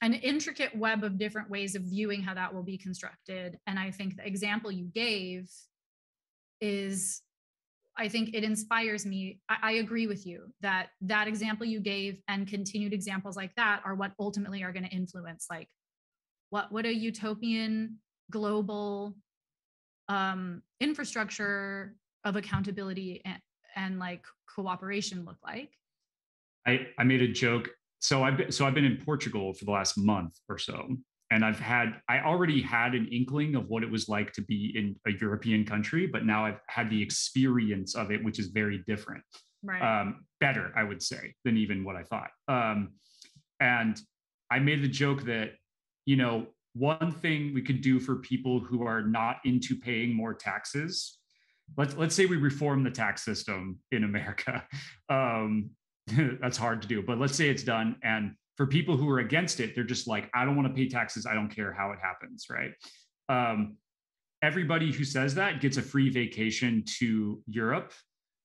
intricate web of different ways of viewing how that will be constructed. And I think the example you gave is, I think it inspires me. I agree with you that example you gave and continued examples like that are what ultimately are going to influence like what a utopian global infrastructure of accountability and like cooperation look like. I made a joke. So I've been in Portugal for the last month or so, and I already had an inkling of what it was like to be in a European country, but now I've had the experience of it, which is very different, better, I would say, than even what I thought. And I made the joke that, one thing we could do for people who are not into paying more taxes, let's say we reform the tax system in America. That's hard to do, but let's say it's done. And for people who are against it, they're just like, I don't want to pay taxes. I don't care how it happens, right? Everybody who says that gets a free vacation to Europe,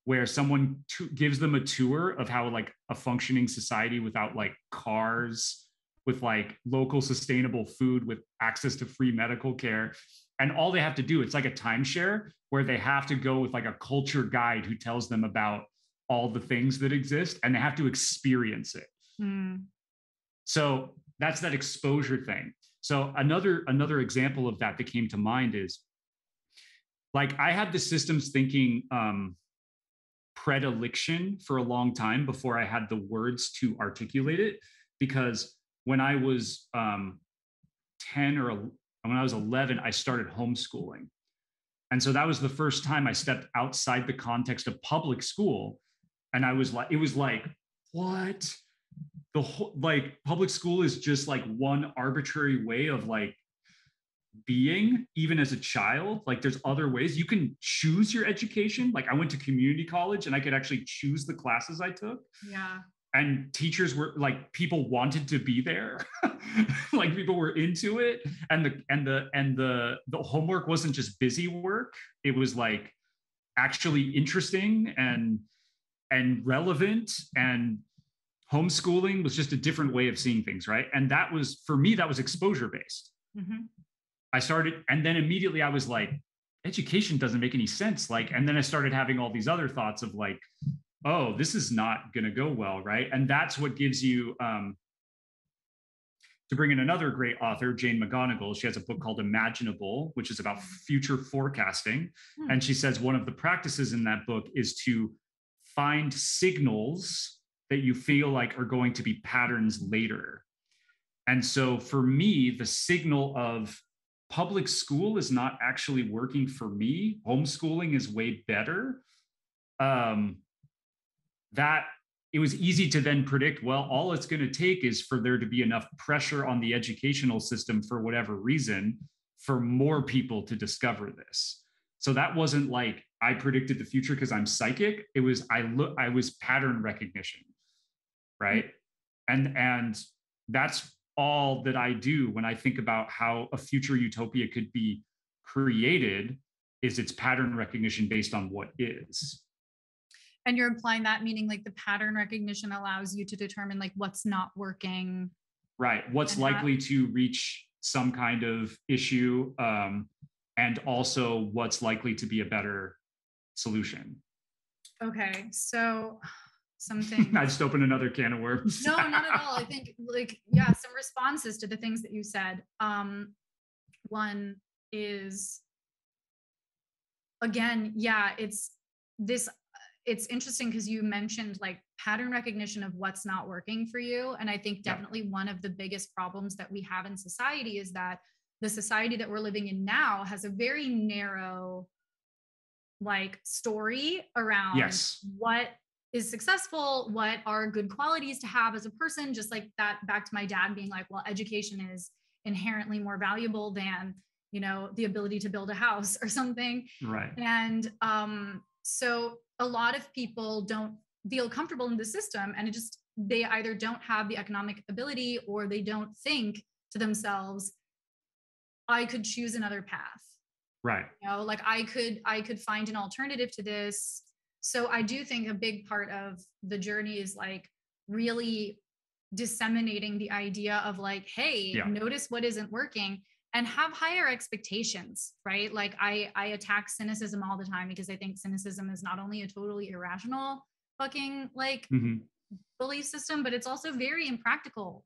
where someone gives them a tour of how like a functioning society without like cars, with like local sustainable food, with access to free medical care. And all they have to do, it's like a timeshare where they have to go with like a culture guide who tells them about all the things that exist, and they have to experience it. So that's that exposure thing. So another example of that came to mind is like, I had the systems thinking predilection for a long time before I had the words to articulate it, because when I was 10 or when I was 11, I started homeschooling. And so that was the first time I stepped outside the context of public school. And I was like, it was like, what? The whole, like, public school is just like one arbitrary way of like being, even as a child. Like, there's other ways you can choose your education. Like, I went to community college and I could actually choose the classes I took. Yeah. And teachers were like, people wanted to be there. Like, people were into it. And the homework wasn't just busy work. It was like actually interesting and relevant, and homeschooling was just a different way of seeing things, right? And that was, for me, that was exposure based. I started, and then immediately I was like, education doesn't make any sense. Like, and then I started having all these other thoughts of like, oh, this is not going to go well, right? And that's what gives you, to bring in another great author, Jane McGonigal, she has a book called Imaginable, which is about future forecasting. And she says one of the practices in that book is to find signals that you feel like are going to be patterns later. And so for me, the signal of public school is not actually working for me. Homeschooling is way better. That it was easy to then predict, well, all it's going to take is for there to be enough pressure on the educational system for whatever reason for more people to discover this. So that wasn't like I predicted the future because I'm psychic. It was I was pattern recognition, right? And that's all that I do when I think about how a future utopia could be created, is its pattern recognition based on what is. And you're applying that, meaning like the pattern recognition allows you to determine like what's not working. Right. What's likely to reach some kind of issue, and also what's likely to be a better solution. Okay. So something. I just opened another can of worms. No, not at all. I think like, yeah, some responses to the things that you said. One is, again, yeah, it's interesting because you mentioned like pattern recognition of what's not working for you. And I think definitely one of the biggest problems that we have in society is that the society that we're living in now has a very narrow like story around what is successful, what are good qualities to have as a person, just like that, back to my dad being like, well, education is inherently more valuable than, you know, the ability to build a house or something. Right. And so a lot of people don't feel comfortable in the system, and they either don't have the economic ability or they don't think to themselves, I could choose another path. Right. You know, like I could find an alternative to this. So I do think a big part of the journey is like really disseminating the idea of like, hey, notice what isn't working and have higher expectations, right? Like I attack cynicism all the time because I think cynicism is not only a totally irrational fucking like belief system, but it's also very impractical,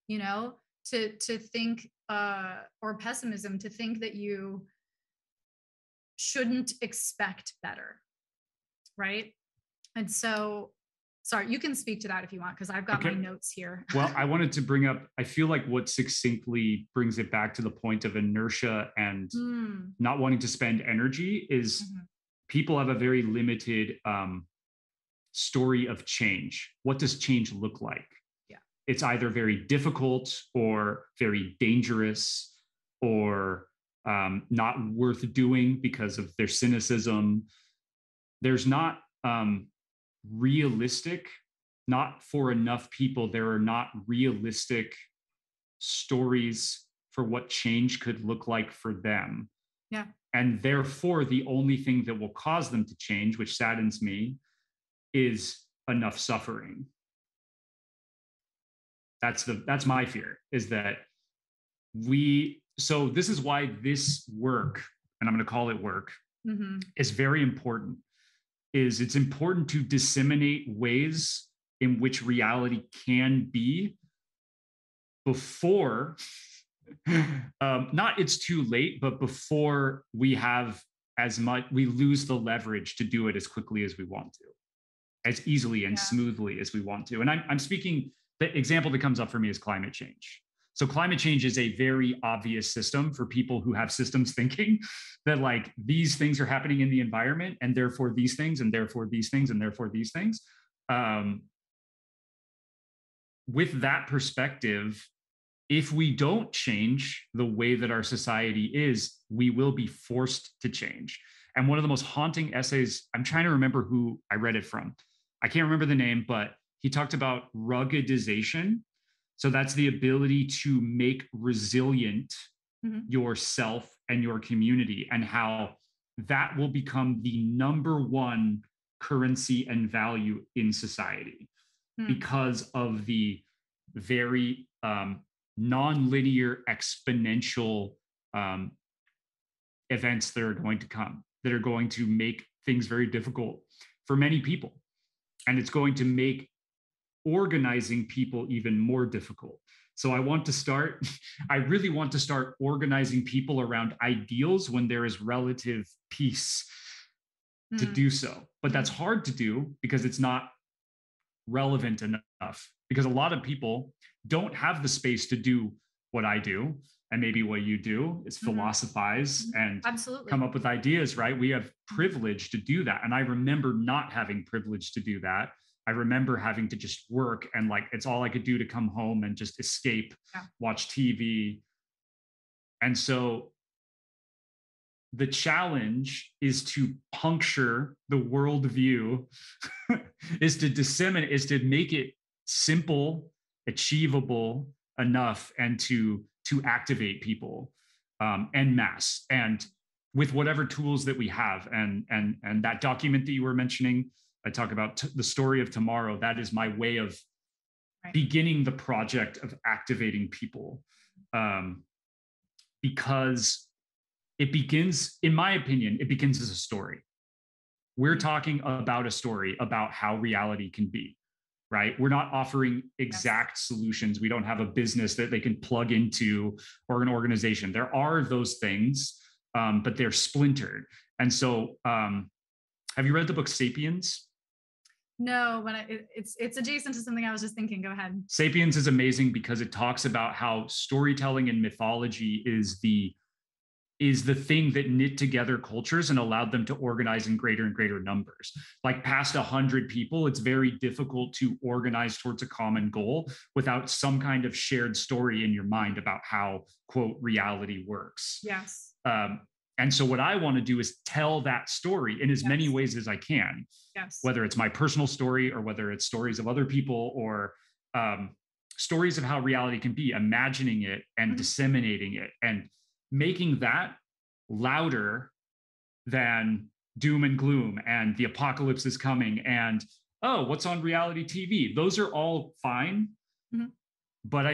you know, to think, or pessimism, to think that you shouldn't expect better, right? And so, sorry, you can speak to that if you want, because I've got my notes here. Well, I wanted to bring up, I feel like what succinctly brings it back to the point of inertia and not wanting to spend energy is people have a very limited story of change. What does change look like? Yeah. It's either very difficult or very dangerous or not worth doing because of their cynicism. There's not realistic, not for enough people, there are not realistic stories for what change could look like for them. Yeah. And therefore, the only thing that will cause them to change, which saddens me, is enough suffering. That's my fear, is that so this is why this work, and I'm going to call it work, is very important. It's important to disseminate ways in which reality can be before, not it's too late, but before we have we lose the leverage to do it as quickly as we want to, as easily and smoothly as we want to. And I'm speaking, the example that comes up for me is climate change. So climate change is a very obvious system for people who have systems thinking, that like these things are happening in the environment and therefore these things and therefore these things and therefore these things. With that perspective, if we don't change the way that our society is, we will be forced to change. And one of the most haunting essays, I'm trying to remember who I read it from. I can't remember the name, but he talked about ruggedization. So that's the ability to make resilient yourself and your community, and how that will become the number one currency and value in society because of the very non-linear exponential events that are going to come, that are going to make things very difficult for many people. And it's going to make organizing people even more difficult. So I really want to start organizing people around ideals when there is relative peace to do so. But that's hard to do because it's not relevant enough, because a lot of people don't have the space to do what I do. And maybe what you do is philosophize and come up with ideas, right? We have privilege to do that. And I remember not having privilege to do that. I remember having to just work, and like, it's all I could do to come home and just escape, watch TV. And so the challenge is to puncture the worldview, is to disseminate, is to make it simple, achievable enough, and to activate people en masse, and with whatever tools that we have. And that document that you were mentioning, I talk about the story of tomorrow. That is my way of beginning the project of activating people, because it begins, in my opinion, it begins as a story. We're talking about a story about how reality can be, right? We're not offering exact solutions. We don't have a business that they can plug into or an organization. There are those things, but they're splintered. And so, have you read the book Sapiens? No, but it's adjacent to something I was just thinking. Go ahead. Sapiens is amazing because it talks about how storytelling and mythology is the thing that knit together cultures and allowed them to organize in greater and greater numbers. Like past 100 people, it's very difficult to organize towards a common goal without some kind of shared story in your mind about how, quote, reality works. Yes. And so what I want to do is tell that story in as many ways as I can, whether it's my personal story or whether it's stories of other people or stories of how reality can be, imagining it and disseminating it and making that louder than doom and gloom and the apocalypse is coming and, oh, what's on reality TV? Those are all fine. But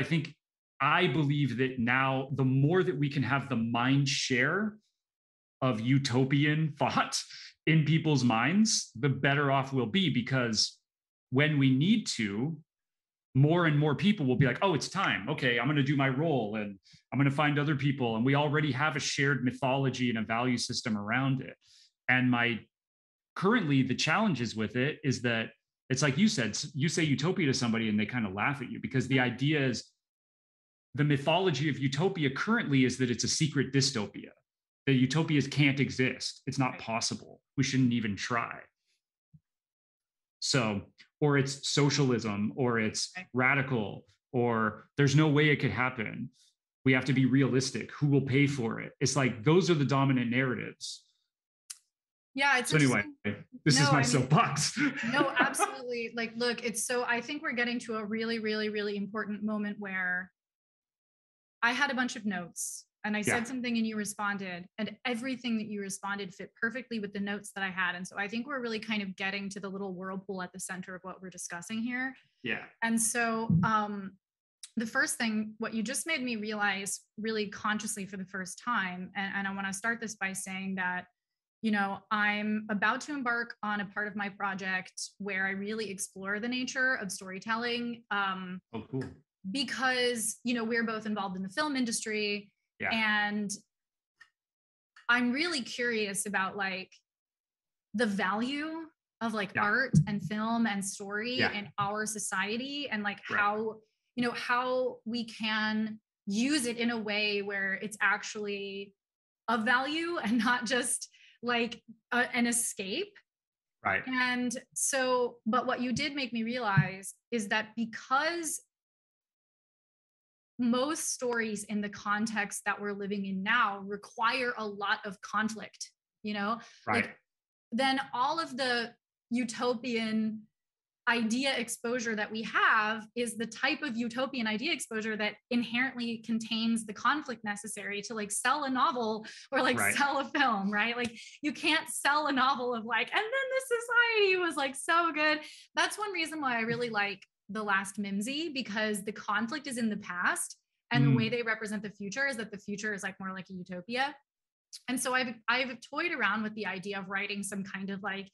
I believe that now the more that we can have the mind share of utopian thought in people's minds, the better off we'll be, because when we need to, more and more people will be like, oh, it's time. Okay, I'm going to do my role and I'm going to find other people. And we already have a shared mythology and a value system around it. And currently the challenges with it is that it's like you said, you say utopia to somebody and they kind of laugh at you because the idea is the mythology of utopia currently is that it's a secret dystopia. That utopias can't exist. It's not possible. We shouldn't even try. So, or it's socialism, or it's radical, or there's no way it could happen. We have to be realistic. Who will pay for it? It's like, those are the dominant narratives. Yeah. It's so anyway, this is my soapbox. No, absolutely. Like, look, I think we're getting to a really, really, really important moment where I had a bunch of notes. And I said something and you responded, and everything that you responded fit perfectly with the notes that I had. And so I think we're really kind of getting to the little whirlpool at the center of what we're discussing here. Yeah. And so the first thing, what you just made me realize really consciously for the first time, and I want to start this by saying that, you know, I'm about to embark on a part of my project where I really explore the nature of storytelling. Oh, cool. Because, you know, we're both involved in the film industry. And I'm really curious about like the value of like art and film and story in our society, and like how, you know, how we can use it in a way where it's actually of value and not just like an escape. Right. And so, but what you did make me realize is that because most stories in the context that we're living in now require a lot of conflict, you know, like then all of the utopian idea exposure that we have is the type of utopian idea exposure that inherently contains the conflict necessary to like sell a novel or like sell a film, right? Like you can't sell a novel of like, and then the society was like so good. That's one reason why I really like The Last Mimsy, because the conflict is in the past and the way they represent the future is that the future is like more like a utopia. And so I've toyed around with the idea of writing some kind of like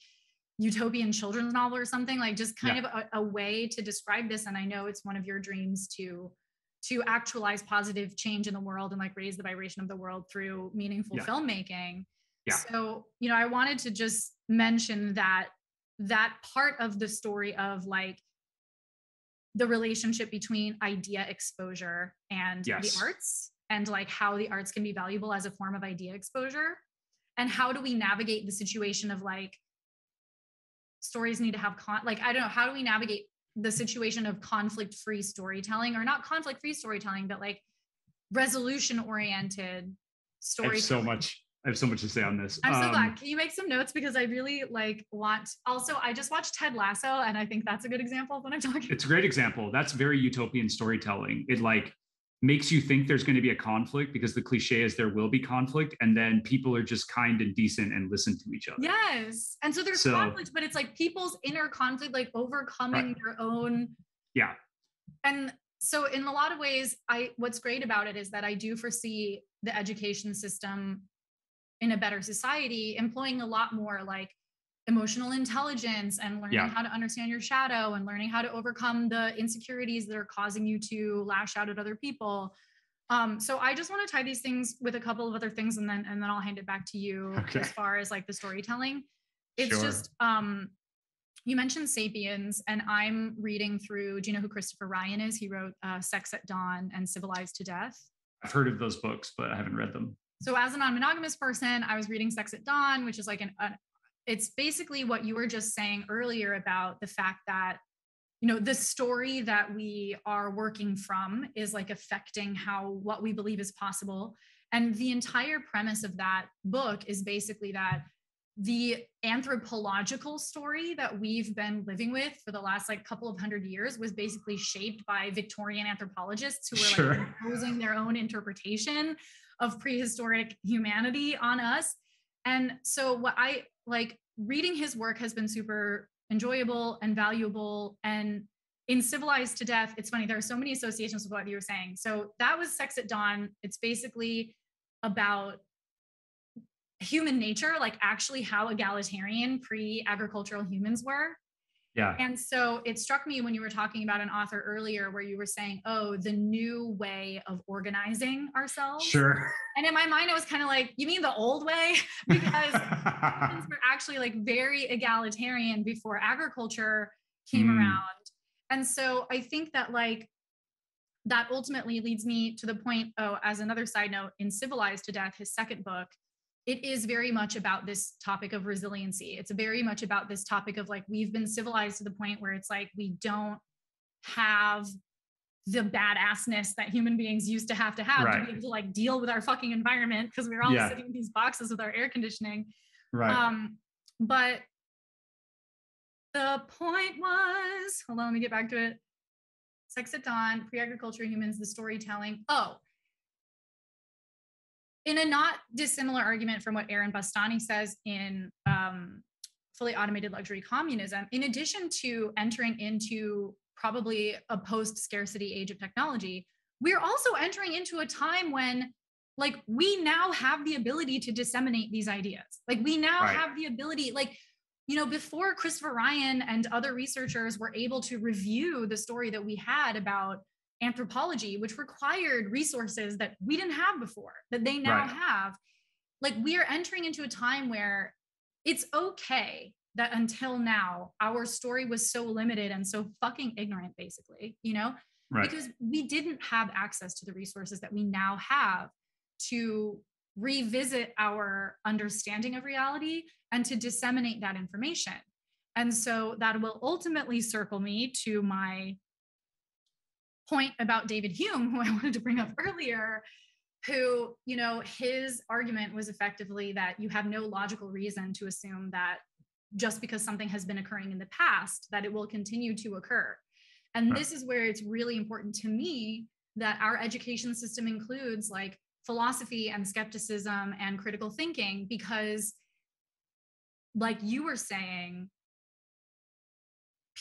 utopian children's novel or something, like just kind of a way to describe this. And I know it's one of your dreams to actualize positive change in the world and like raise the vibration of the world through meaningful filmmaking. So, you know, I wanted to just mention that part of the story of like the relationship between idea exposure and the arts, and like how the arts can be valuable as a form of idea exposure, and how do we navigate the situation of like stories need to have I don't know, how do we navigate the situation of conflict-free storytelling, or not conflict-free storytelling, but like resolution-oriented storytelling. I have so much to say on this. I'm so glad. Can you make some notes? Because I really also, I just watched Ted Lasso, and I think that's a good example of what I'm talking about. It's a great example. That's very utopian storytelling. It like makes you think there's going to be a conflict, because the cliche is there will be conflict, and then people are just kind and decent and listen to each other. Yes. And so there's conflict, but it's like people's inner conflict, like overcoming their own. Yeah. And so in a lot of ways, what's great about it is that I do foresee the education system in a better society employing a lot more like emotional intelligence and learning how to understand your shadow and learning how to overcome the insecurities that are causing you to lash out at other people. So I just want to tie these things with a couple of other things, and then I'll hand it back to you as far as like the storytelling. It's just, you mentioned Sapiens, and I'm reading through, do you know who Christopher Ryan is? He wrote Sex at Dawn and Civilized to Death. I've heard of those books, but I haven't read them. So as a non-monogamous person, I was reading Sex at Dawn, which is like it's basically what you were just saying earlier about the fact that, you know, the story that we are working from is like affecting what we believe is possible. And the entire premise of that book is basically that the anthropological story that we've been living with for the last like couple of 100 years was basically shaped by Victorian anthropologists who were like imposing their own interpretation of prehistoric humanity on us. And so what I like, reading his work has been super enjoyable and valuable. And in Civilized to Death, it's funny, there are so many associations with what you were saying. So that was Sex at Dawn. It's basically about human nature, like actually how egalitarian pre-agricultural humans were. Yeah. And so it struck me when you were talking about an author earlier where you were saying, oh, the new way of organizing ourselves. Sure. And in my mind, I was kind of like, you mean the old way? Because humans were actually like very egalitarian before agriculture came around. And so I think that like, that ultimately leads me to the point, as another side note, in Civilized to Death, his second book, it is very much about this topic of resiliency. It's very much about this topic of like, we've been civilized to the point where it's like, we don't have the badassness that human beings used to have to be able to like deal with our fucking environment, because we're all sitting in these boxes with our air conditioning. But the point was, hold on, let me get back to it. Sex at Dawn, pre-agriculture humans, the storytelling. In a not dissimilar argument from what Aaron Bastani says in Fully Automated Luxury Communism, in addition to entering into probably a post-scarcity age of technology, we're also entering into a time when like we now have the ability to disseminate these ideas. Like we now have the ability, like, you know, before Christopher Ryan and other researchers were able to review the story that we had about anthropology, which required resources that we didn't have before, that they now have. Like we are entering into a time where it's okay that until now, our story was so limited and so fucking ignorant, basically, you know, because we didn't have access to the resources that we now have to revisit our understanding of reality and to disseminate that information. And so that will ultimately circle me to my point about David Hume, who I wanted to bring up earlier, who, you know, his argument was effectively that you have no logical reason to assume that just because something has been occurring in the past, that it will continue to occur. And this is where it's really important to me that our education system includes like philosophy and skepticism and critical thinking, because like you were saying,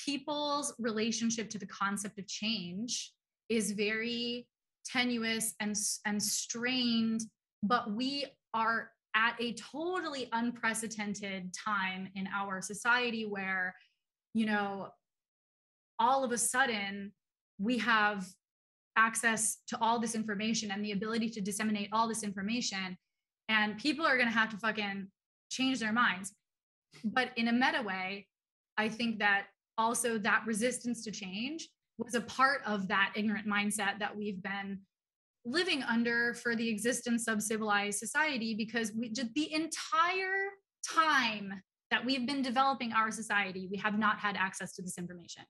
people's relationship to the concept of change is very tenuous and strained, but we are at a totally unprecedented time in our society where, you know, all of a sudden we have access to all this information and the ability to disseminate all this information, and people are going to have to fucking change their minds. But in a meta way, I think that also that resistance to change was a part of that ignorant mindset that we've been living under for the existence of civilized society, because we just the entire time that we've been developing our society, we have not had access to this information.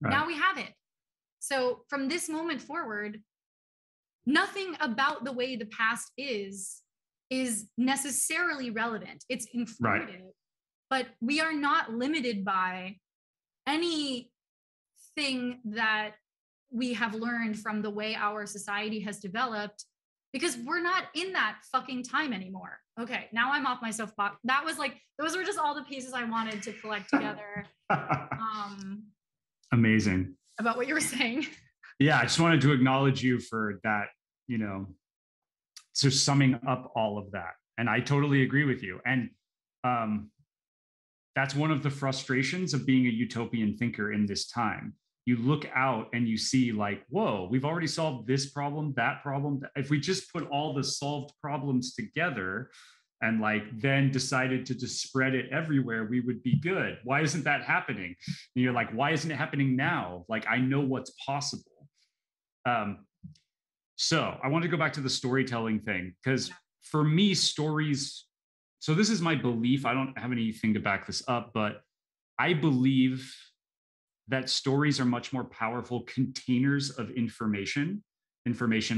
Now we have it. So from this moment forward, nothing about the way the past is necessarily relevant. It's informative, but we are not limited by anything that we have learned from the way our society has developed, because we're not in that fucking time anymore. Okay, now I'm off my soapbox. That was like, those were just all the pieces I wanted to collect together. Amazing. About what you were saying. Yeah, I just wanted to acknowledge you for that, so summing up all of that. And I totally agree with you. And that's one of the frustrations of being a utopian thinker in this time. You look out and you see like, whoa, we've already solved this problem, that problem. If we just put all the solved problems together and like then decided to just spread it everywhere, we would be good. Why isn't that happening? And you're like, why isn't it happening now? Like, I know what's possible. So I want to go back to the storytelling thing, because for me, stories, so this is my belief. I don't have anything to back this up, but I believe that stories are much more powerful containers of information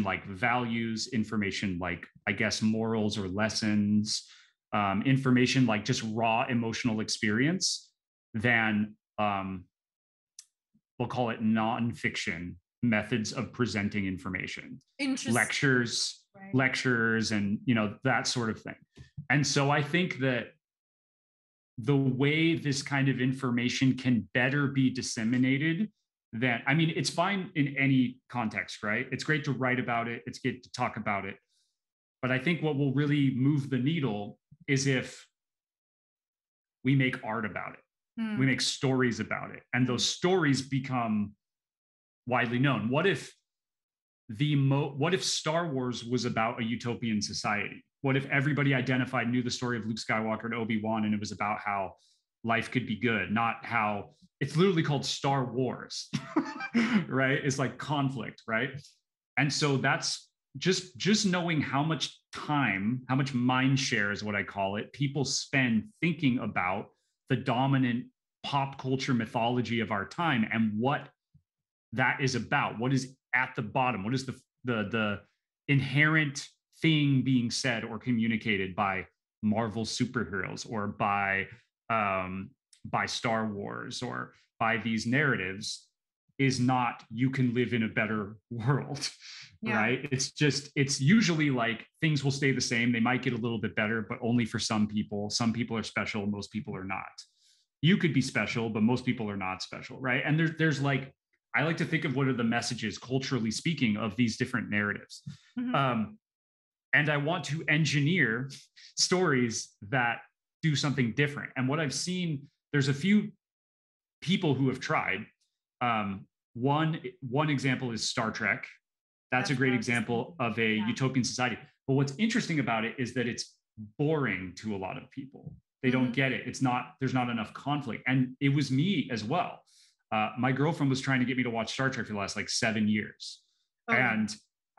like values, information like, I guess, morals or lessons, information like just raw emotional experience than we'll call it nonfiction methods of presenting information. Lectures, and that sort of thing. And so I think that the way this kind of information can better be disseminated, that, I mean, it's fine in any context, right? It's great to write about it. It's good to talk about it. But I think what will really move the needle is if we make art about it. We make stories about it. And those stories become widely known. What if Star Wars was about a utopian society? What if everybody identified, knew the story of Luke Skywalker and Obi-Wan, and it was about how life could be good, not how it's literally called Star Wars, right? It's like conflict, right? And so that's just knowing how much time, how much mind share is what I call it, people spend thinking about the dominant pop culture mythology of our time and what that is about. What is at the bottom? What is the inherent thing being said or communicated by Marvel superheroes or by Star Wars or by these narratives is not, you can live in a better world, right? It's usually like things will stay the same. They might get a little bit better, but only for some people. Some people are special, most people are not. You could be special, but most people are not special, right? And there's like, I like to think of what are the messages, culturally speaking, of these different narratives. And I want to engineer stories that do something different. And what I've seen, there's a few people who have tried. One example is Star Trek. That's a great example of a utopian society. But what's interesting about it is that it's boring to a lot of people. They don't get it. There's not enough conflict. And it was me as well. My girlfriend was trying to get me to watch Star Trek for the last like 7 years. And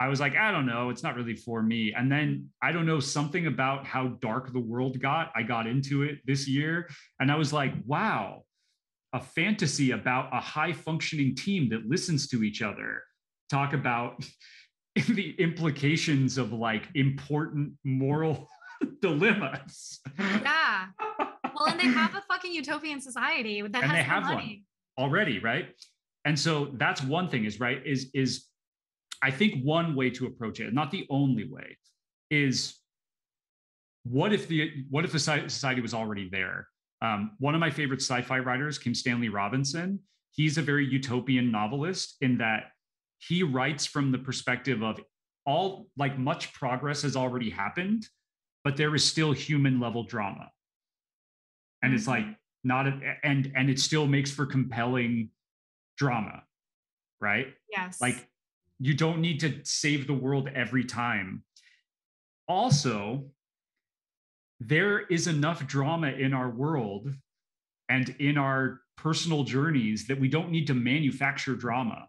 I was like, I don't know, it's not really for me. And then I don't know, something about how dark the world got. I got into it this year and I was like, wow, a fantasy about a high functioning team that listens to each other, talk about the implications of like important moral dilemmas. Yeah. Well, and they have a fucking utopian society that has no money already, right? And so that's one thing is I think one way to approach it, not the only way, is what if the society was already there? One of my favorite sci-fi writers, Kim Stanley Robinson, he's a very utopian novelist in that he writes from the perspective of all, like, much progress has already happened, but there is still human level drama. And it's like and it still makes for compelling drama, right? Yes. Like, you don't need to save the world every time. Also, there is enough drama in our world and in our personal journeys that we don't need to manufacture drama.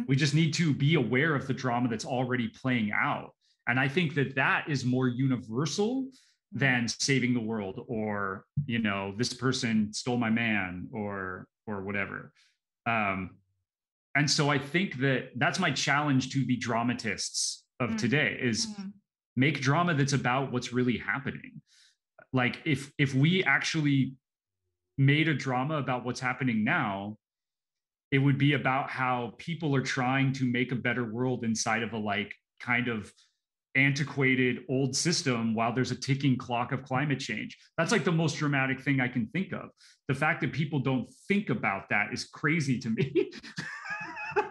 We just need to be aware of the drama that's already playing out. And I think that is more universal than saving the world or, this person stole my man or whatever. And so I think that's my challenge to the dramatists of today is make drama that's about what's really happening. Like if we actually made a drama about what's happening now, it would be about how people are trying to make a better world inside of a like kind of antiquated old system while there's a ticking clock of climate change. That's like the most dramatic thing I can think of. The fact that people don't think about that is crazy to me.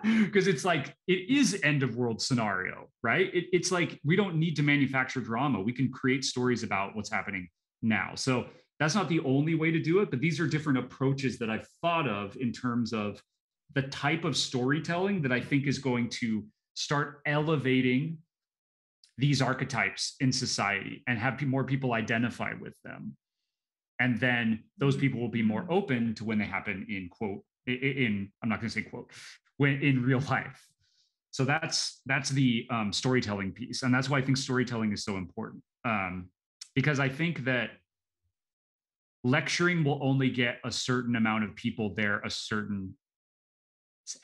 Because it's like, it is end of world scenario, right? It's like, we don't need to manufacture drama. We can create stories about what's happening now. So that's not the only way to do it, but these are different approaches that I've thought of in terms of the type of storytelling that I think is going to start elevating these archetypes in society and have more people identify with them. And then those people will be more open to when they happen in quote, I'm not going to say quote, when in real life. So that's the storytelling piece. And that's why I think storytelling is so important. Because I think that lecturing will only get a certain amount of people there at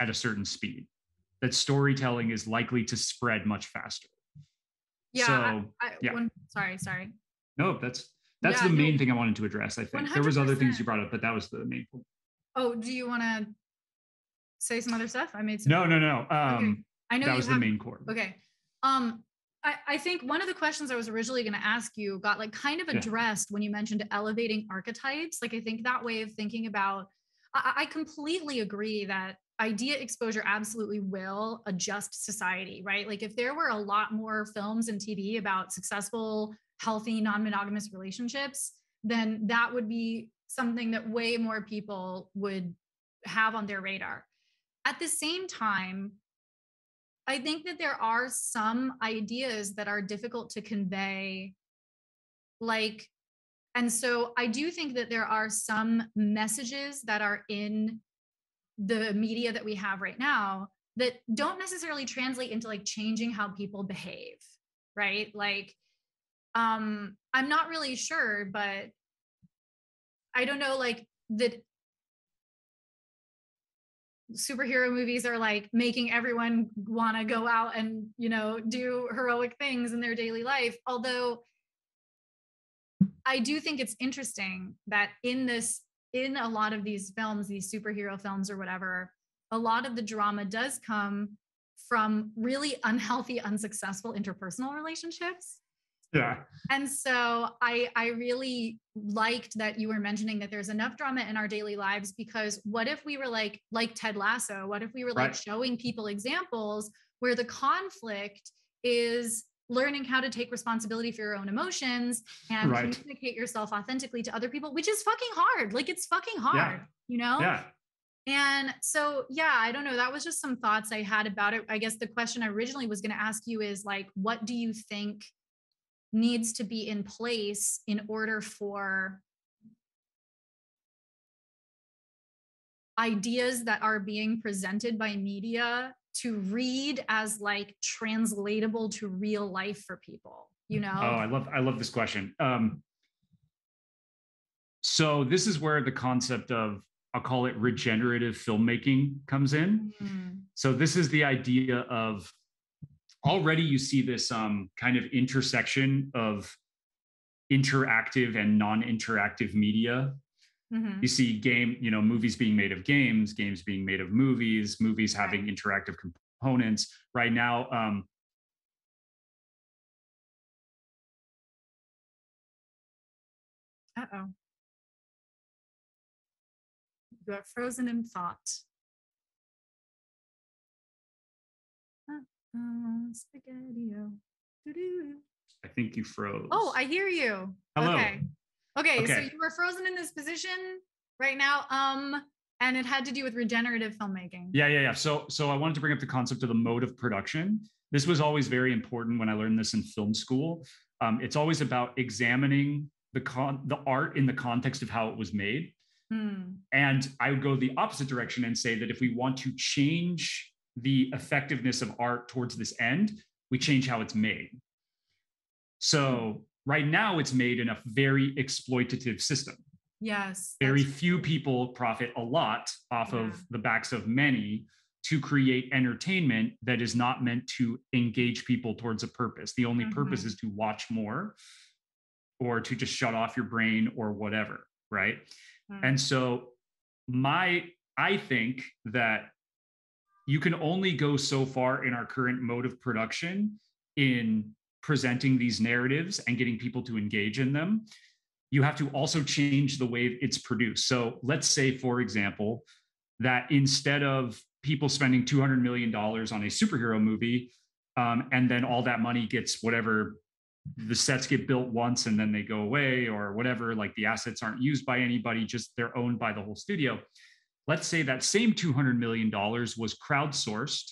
a certain speed. That storytelling is likely to spread much faster. Yeah. So, Sorry. No, that's the main thing I wanted to address. I think 100%. There was other things you brought up, but that was the main point. Oh, do you want to say some other stuff? I made some. No. Okay. I know that was the main core. Okay. I think one of the questions I was originally going to ask you got like kind of addressed when you mentioned elevating archetypes. Like, I think that way of thinking about, I completely agree that idea exposure absolutely will adjust society, right? Like if there were a lot more films and TV about successful, healthy, non-monogamous relationships, then that would be something that way more people would have on their radar. At the same time, I think that there are some ideas that are difficult to convey, and so I do think that there are some messages that are in the media that we have right now that don't necessarily translate into like changing how people behave, right? Like, I'm not really sure, but I don't know, like that superhero movies are like making everyone want to go out and, do heroic things in their daily life. Although I do think it's interesting that in a lot of these films, these superhero films or whatever, a lot of the drama does come from really unhealthy, unsuccessful interpersonal relationships. Yeah. And so I really liked that you were mentioning that there's enough drama in our daily lives, because what if we were like Ted Lasso? What if we were like showing people examples where the conflict is learning how to take responsibility for your own emotions and communicate yourself authentically to other people, which is fucking hard. Like it's fucking hard, Yeah. And so, I don't know. That was just some thoughts I had about it. I guess the question I originally was going to ask you is like, what do you think needs to be in place in order for ideas that are being presented by media to read as like translatable to real life for people, Oh, I love this question. So this is where the concept of, I'll call it regenerative filmmaking comes in. Mm-hmm. So this is the idea of, already you see this kind of intersection of interactive and non-interactive media. Mm-hmm. You see movies being made of games being made of movies having interactive components. Right now, you are frozen in thought. Spaghetti-o. I think you froze. Oh, I hear you. Hello. Okay. So you were frozen in this position right now. And it had to do with regenerative filmmaking. Yeah. So I wanted to bring up the concept of the mode of production. This was always very important when I learned this in film school. It's always about examining the art in the context of how it was made. And I would go the opposite direction and say that if we want to change the effectiveness of art towards this end, we change how it's made. So right now it's made in a very exploitative system. Yes. Very few people profit a lot off of the backs of many to create entertainment that is not meant to engage people towards a purpose. The only purpose is to watch more or to just shut off your brain or whatever, right? And so my I think that you can only go so far in our current mode of production in presenting these narratives and getting people to engage in them. You have to also change the way it's produced. So let's say, for example, that instead of people spending $200 million on a superhero movie, and then all that money gets whatever, the sets get built once and then they go away or whatever, like the assets aren't used by anybody, just they're owned by the whole studio. Let's say that same $200 million was crowdsourced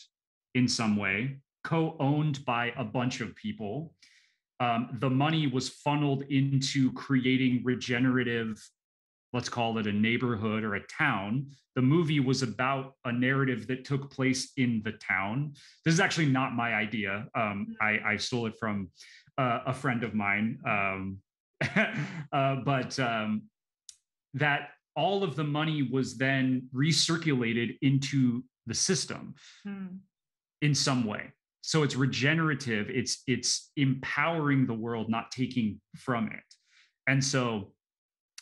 in some way, co-owned by a bunch of people. The money was funneled into creating regenerative, let's call it a neighborhood or a town. The movie was about a narrative that took place in the town. This is actually not my idea. I stole it from a friend of mine. But that all of the money was then recirculated into the system in some way. So it's regenerative, it's empowering the world, not taking from it. And so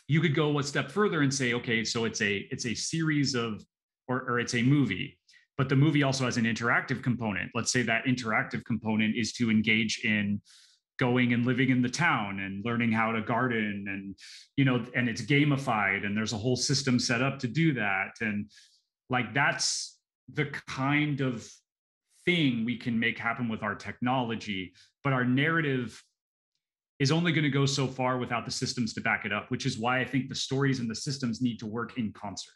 you could go a step further and say, okay, so it's a series of, or it's a movie, but the movie also has an interactive component. Let's say that interactive component is to engage in going and living in the town and learning how to garden, and, you know, and it's gamified and there's a whole system set up to do that. And like, that's the kind of thing we can make happen with our technology, but our narrative is only going to go so far without the systems to back it up, which is why I think the stories and the systems need to work in concert.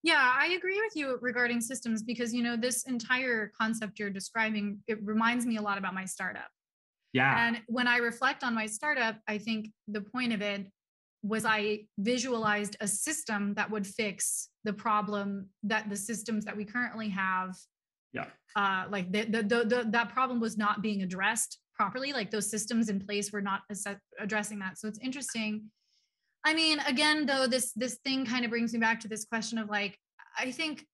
Yeah, I agree with you regarding systems, because, you know, this entire concept you're describing, it reminds me a lot about my startup. Yeah. And when I reflect on my startup, I think the point of it was I visualized a system that would fix the problem that the systems that we currently have. Yeah. Like that problem was not being addressed properly. Like those systems in place were not addressing that. So it's interesting. I mean, again, though, this thing kind of brings me back to this question of like, I think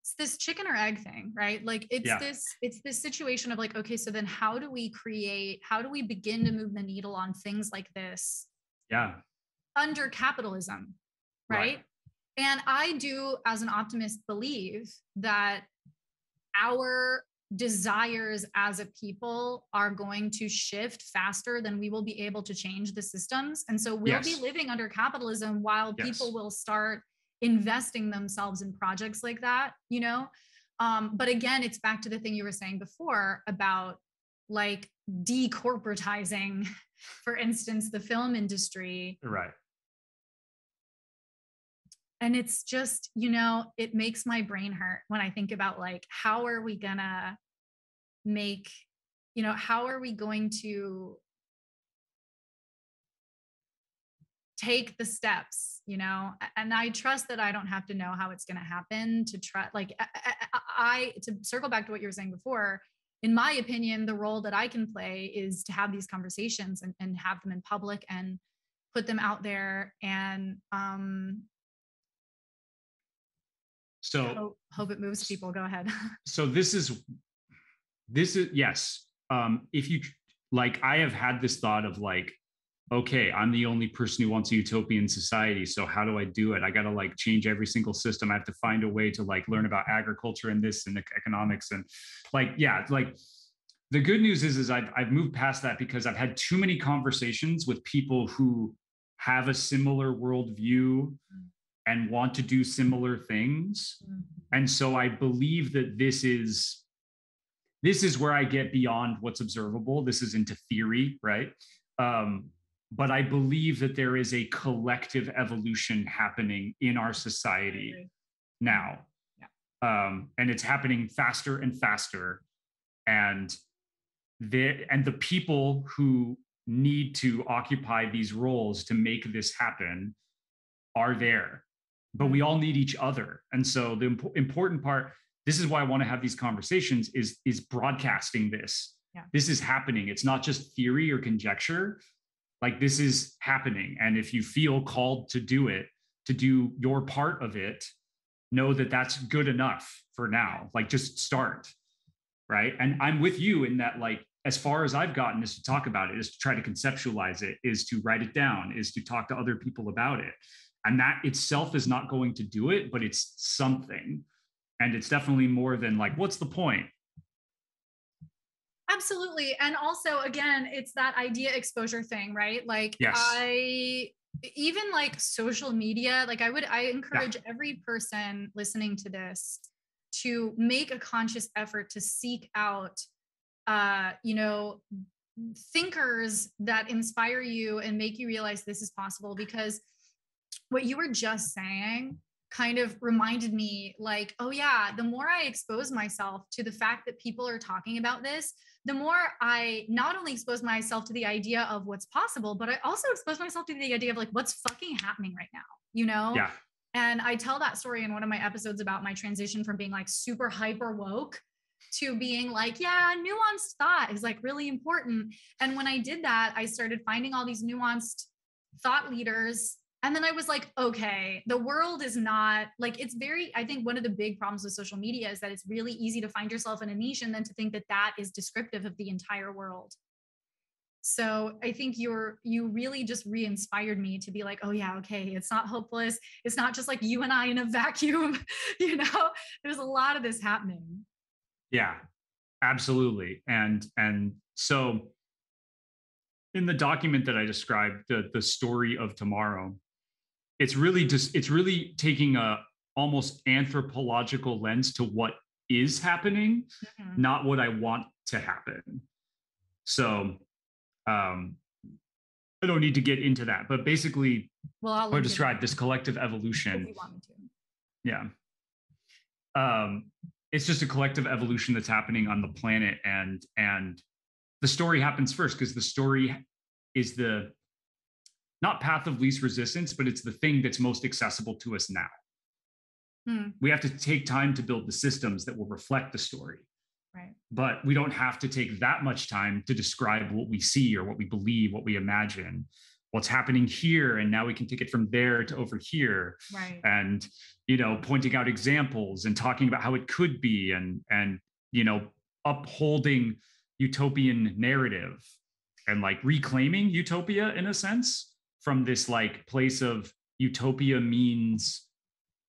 it's this chicken or egg thing, right? Like it's this situation of like, okay, so then how do we begin to move the needle on things like this? Yeah. Under capitalism, right? And I do, as an optimist, believe that our desires as a people are going to shift faster than we will be able to change the systems. And so we'll be living under capitalism while people will start investing themselves in projects like that, you know? But again, it's back to the thing you were saying before about like decorporatizing, for instance, the film industry. Right. And it's just, you know, it makes my brain hurt when I think about like, how are we gonna make, you know, how are we going to take the steps, you know? And I trust that I don't have to know how it's going to happen to try, like, to circle back to what you were saying before, in my opinion, the role that I can play is to have these conversations and have them in public and put them out there, and so hope it moves people. Go ahead. So this is yes. If you like, I have had this thought of like, okay, I'm the only person who wants a utopian society. So how do I do it? I got to like change every single system. I have to find a way to like learn about agriculture and this and economics and like, yeah, like the good news is I've moved past that because I've had too many conversations with people who have a similar worldview and want to do similar things. And so I believe that this is where I get beyond what's observable. This is into theory, right? But I believe that there is a collective evolution happening in our society now. And it's happening faster and faster. And the people who need to occupy these roles to make this happen are there. But we all need each other. And so the important part, this is why I want to have these conversations, is broadcasting this. Yeah. This is happening. It's not just theory or conjecture. Like, this is happening. And if you feel called to do it, to do your part of it, know that that's good enough for now. Like, just start. Right. And I'm with you in that, like, as far as I've gotten is to talk about it, is to try to conceptualize it, is to write it down, is to talk to other people about it. And that itself is not going to do it, but it's something. And it's definitely more than like, what's the point? Absolutely. And also, again, it's that idea exposure thing, right? Like, yes. Even like social media, like I encourage every person listening to this to make a conscious effort to seek out, thinkers that inspire you and make you realize this is possible. Because what you were just saying kind of reminded me like, oh yeah, the more I expose myself to the fact that people are talking about this, the more I not only expose myself to the idea of what's possible, but I also expose myself to the idea of like what's fucking happening right now, you know? Yeah. And I tell that story in one of my episodes about my transition from being like super hyper woke to being like, yeah, nuanced thought is like really important. And when I did that, I started finding all these nuanced thought leaders. And then I was like, okay, the world is not like, it's very, I think one of the big problems with social media is that it's really easy to find yourself in a niche and then to think that that is descriptive of the entire world. So I think you really just re-inspired me to be like, oh yeah, okay, it's not hopeless. It's not just like you and I in a vacuum, there's a lot of this happening. Yeah, absolutely. And so in the document that I described, the story of tomorrow, it's really taking a almost anthropological lens to what is happening, not what I want to happen. So I don't need to get into that, but basically, I'll describe this collective evolution. If you want me to. Yeah. It's just a collective evolution that's happening on the planet, and the story happens first because the story is the not path of least resistance, but it's the thing that's most accessible to us now. We have to take time to build the systems that will reflect the story. Right. But we don't have to take that much time to describe what we see or what we believe, what we imagine, what's happening here. And now we can take it from there to over here. Right. And, pointing out examples and talking about how it could be and upholding utopian narrative and like reclaiming utopia in a sense from this like place of utopia means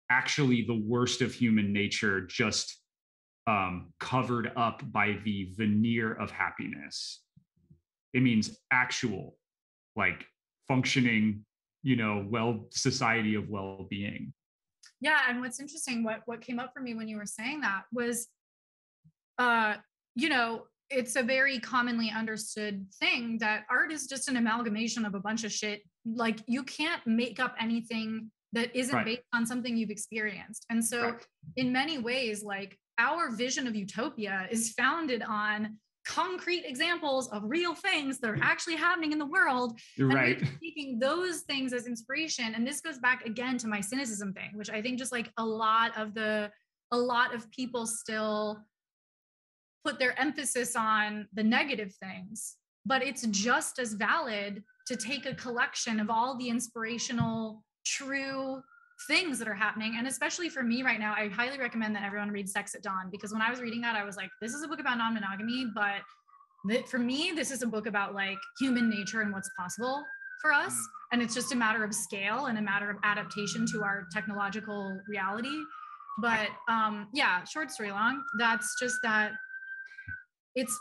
actually the worst of human nature, just covered up by the veneer of happiness. It means actual, like functioning, society of well-being. Yeah, and what's interesting, what came up for me when you were saying that was, it's a very commonly understood thing that art is just an amalgamation of a bunch of shit. Like you can't make up anything that isn't based on something you've experienced. And so in many ways, like our vision of utopia is founded on concrete examples of real things that are actually happening in the world. You're and right. we're taking those things as inspiration. And this goes back again to my cynicism thing, which I think just like a lot of people still put their emphasis on the negative things, but it's just as valid to take a collection of all the inspirational, true things that are happening. And especially for me right now, I highly recommend that everyone read Sex at Dawn, because when I was reading that, I was like, this is a book about non-monogamy, but for me, this is a book about like human nature and what's possible for us. And it's just a matter of scale and a matter of adaptation to our technological reality. But short story long, that's just that it's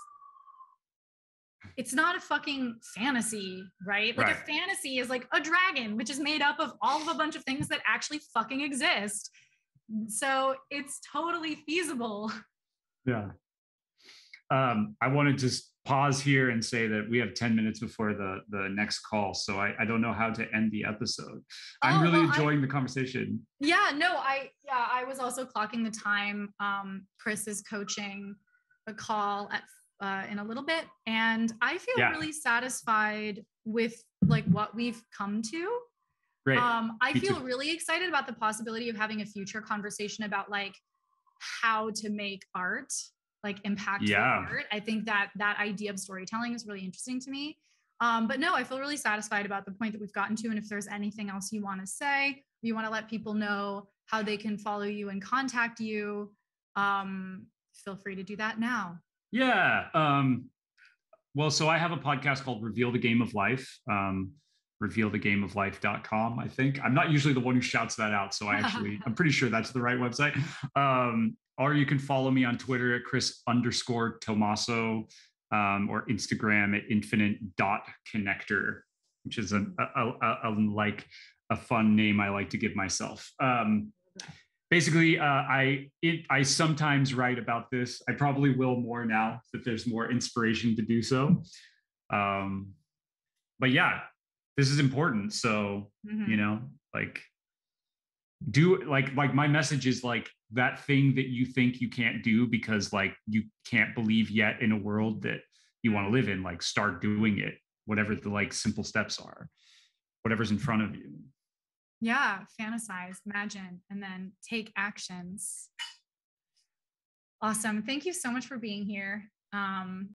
not a fucking fantasy, right? Like a fantasy is like a dragon, which is made up of all of a bunch of things that actually fucking exist. So it's totally feasible. Yeah. I want to just pause here and say that we have 10 minutes before the next call. So I don't know how to end the episode. I'm really enjoying the conversation. Yeah, no, I was also clocking the time. Chris is coaching a call in a little bit, and I feel really satisfied with like what we've come to. Great. I feel really excited about the possibility of having a future conversation about like how to make art, like impactful art. I think that idea of storytelling is really interesting to me. But no, I feel really satisfied about the point that we've gotten to. And if there's anything else you want to say, or you want to let people know how they can follow you and contact you, feel free to do that now. Yeah. Well, so I have a podcast called Reveal the Game of Life. Revealthegameoflife.com, I think. I'm not usually the one who shouts that out, so I'm pretty sure that's the right website. Or you can follow me on Twitter at Chris_Tomasso, or Instagram at infinite.connector, which is like a fun name I like to give myself. Basically, I sometimes write about this. I probably will more now that there's more inspiration to do so. But yeah, this is important. So, you know, like do like my message is like that thing that you think you can't do because like you can't believe yet in a world that you want to live in, like start doing it, whatever the like simple steps are, whatever's in front of you. Yeah, fantasize, imagine, and then take actions. Awesome. Thank you so much for being here.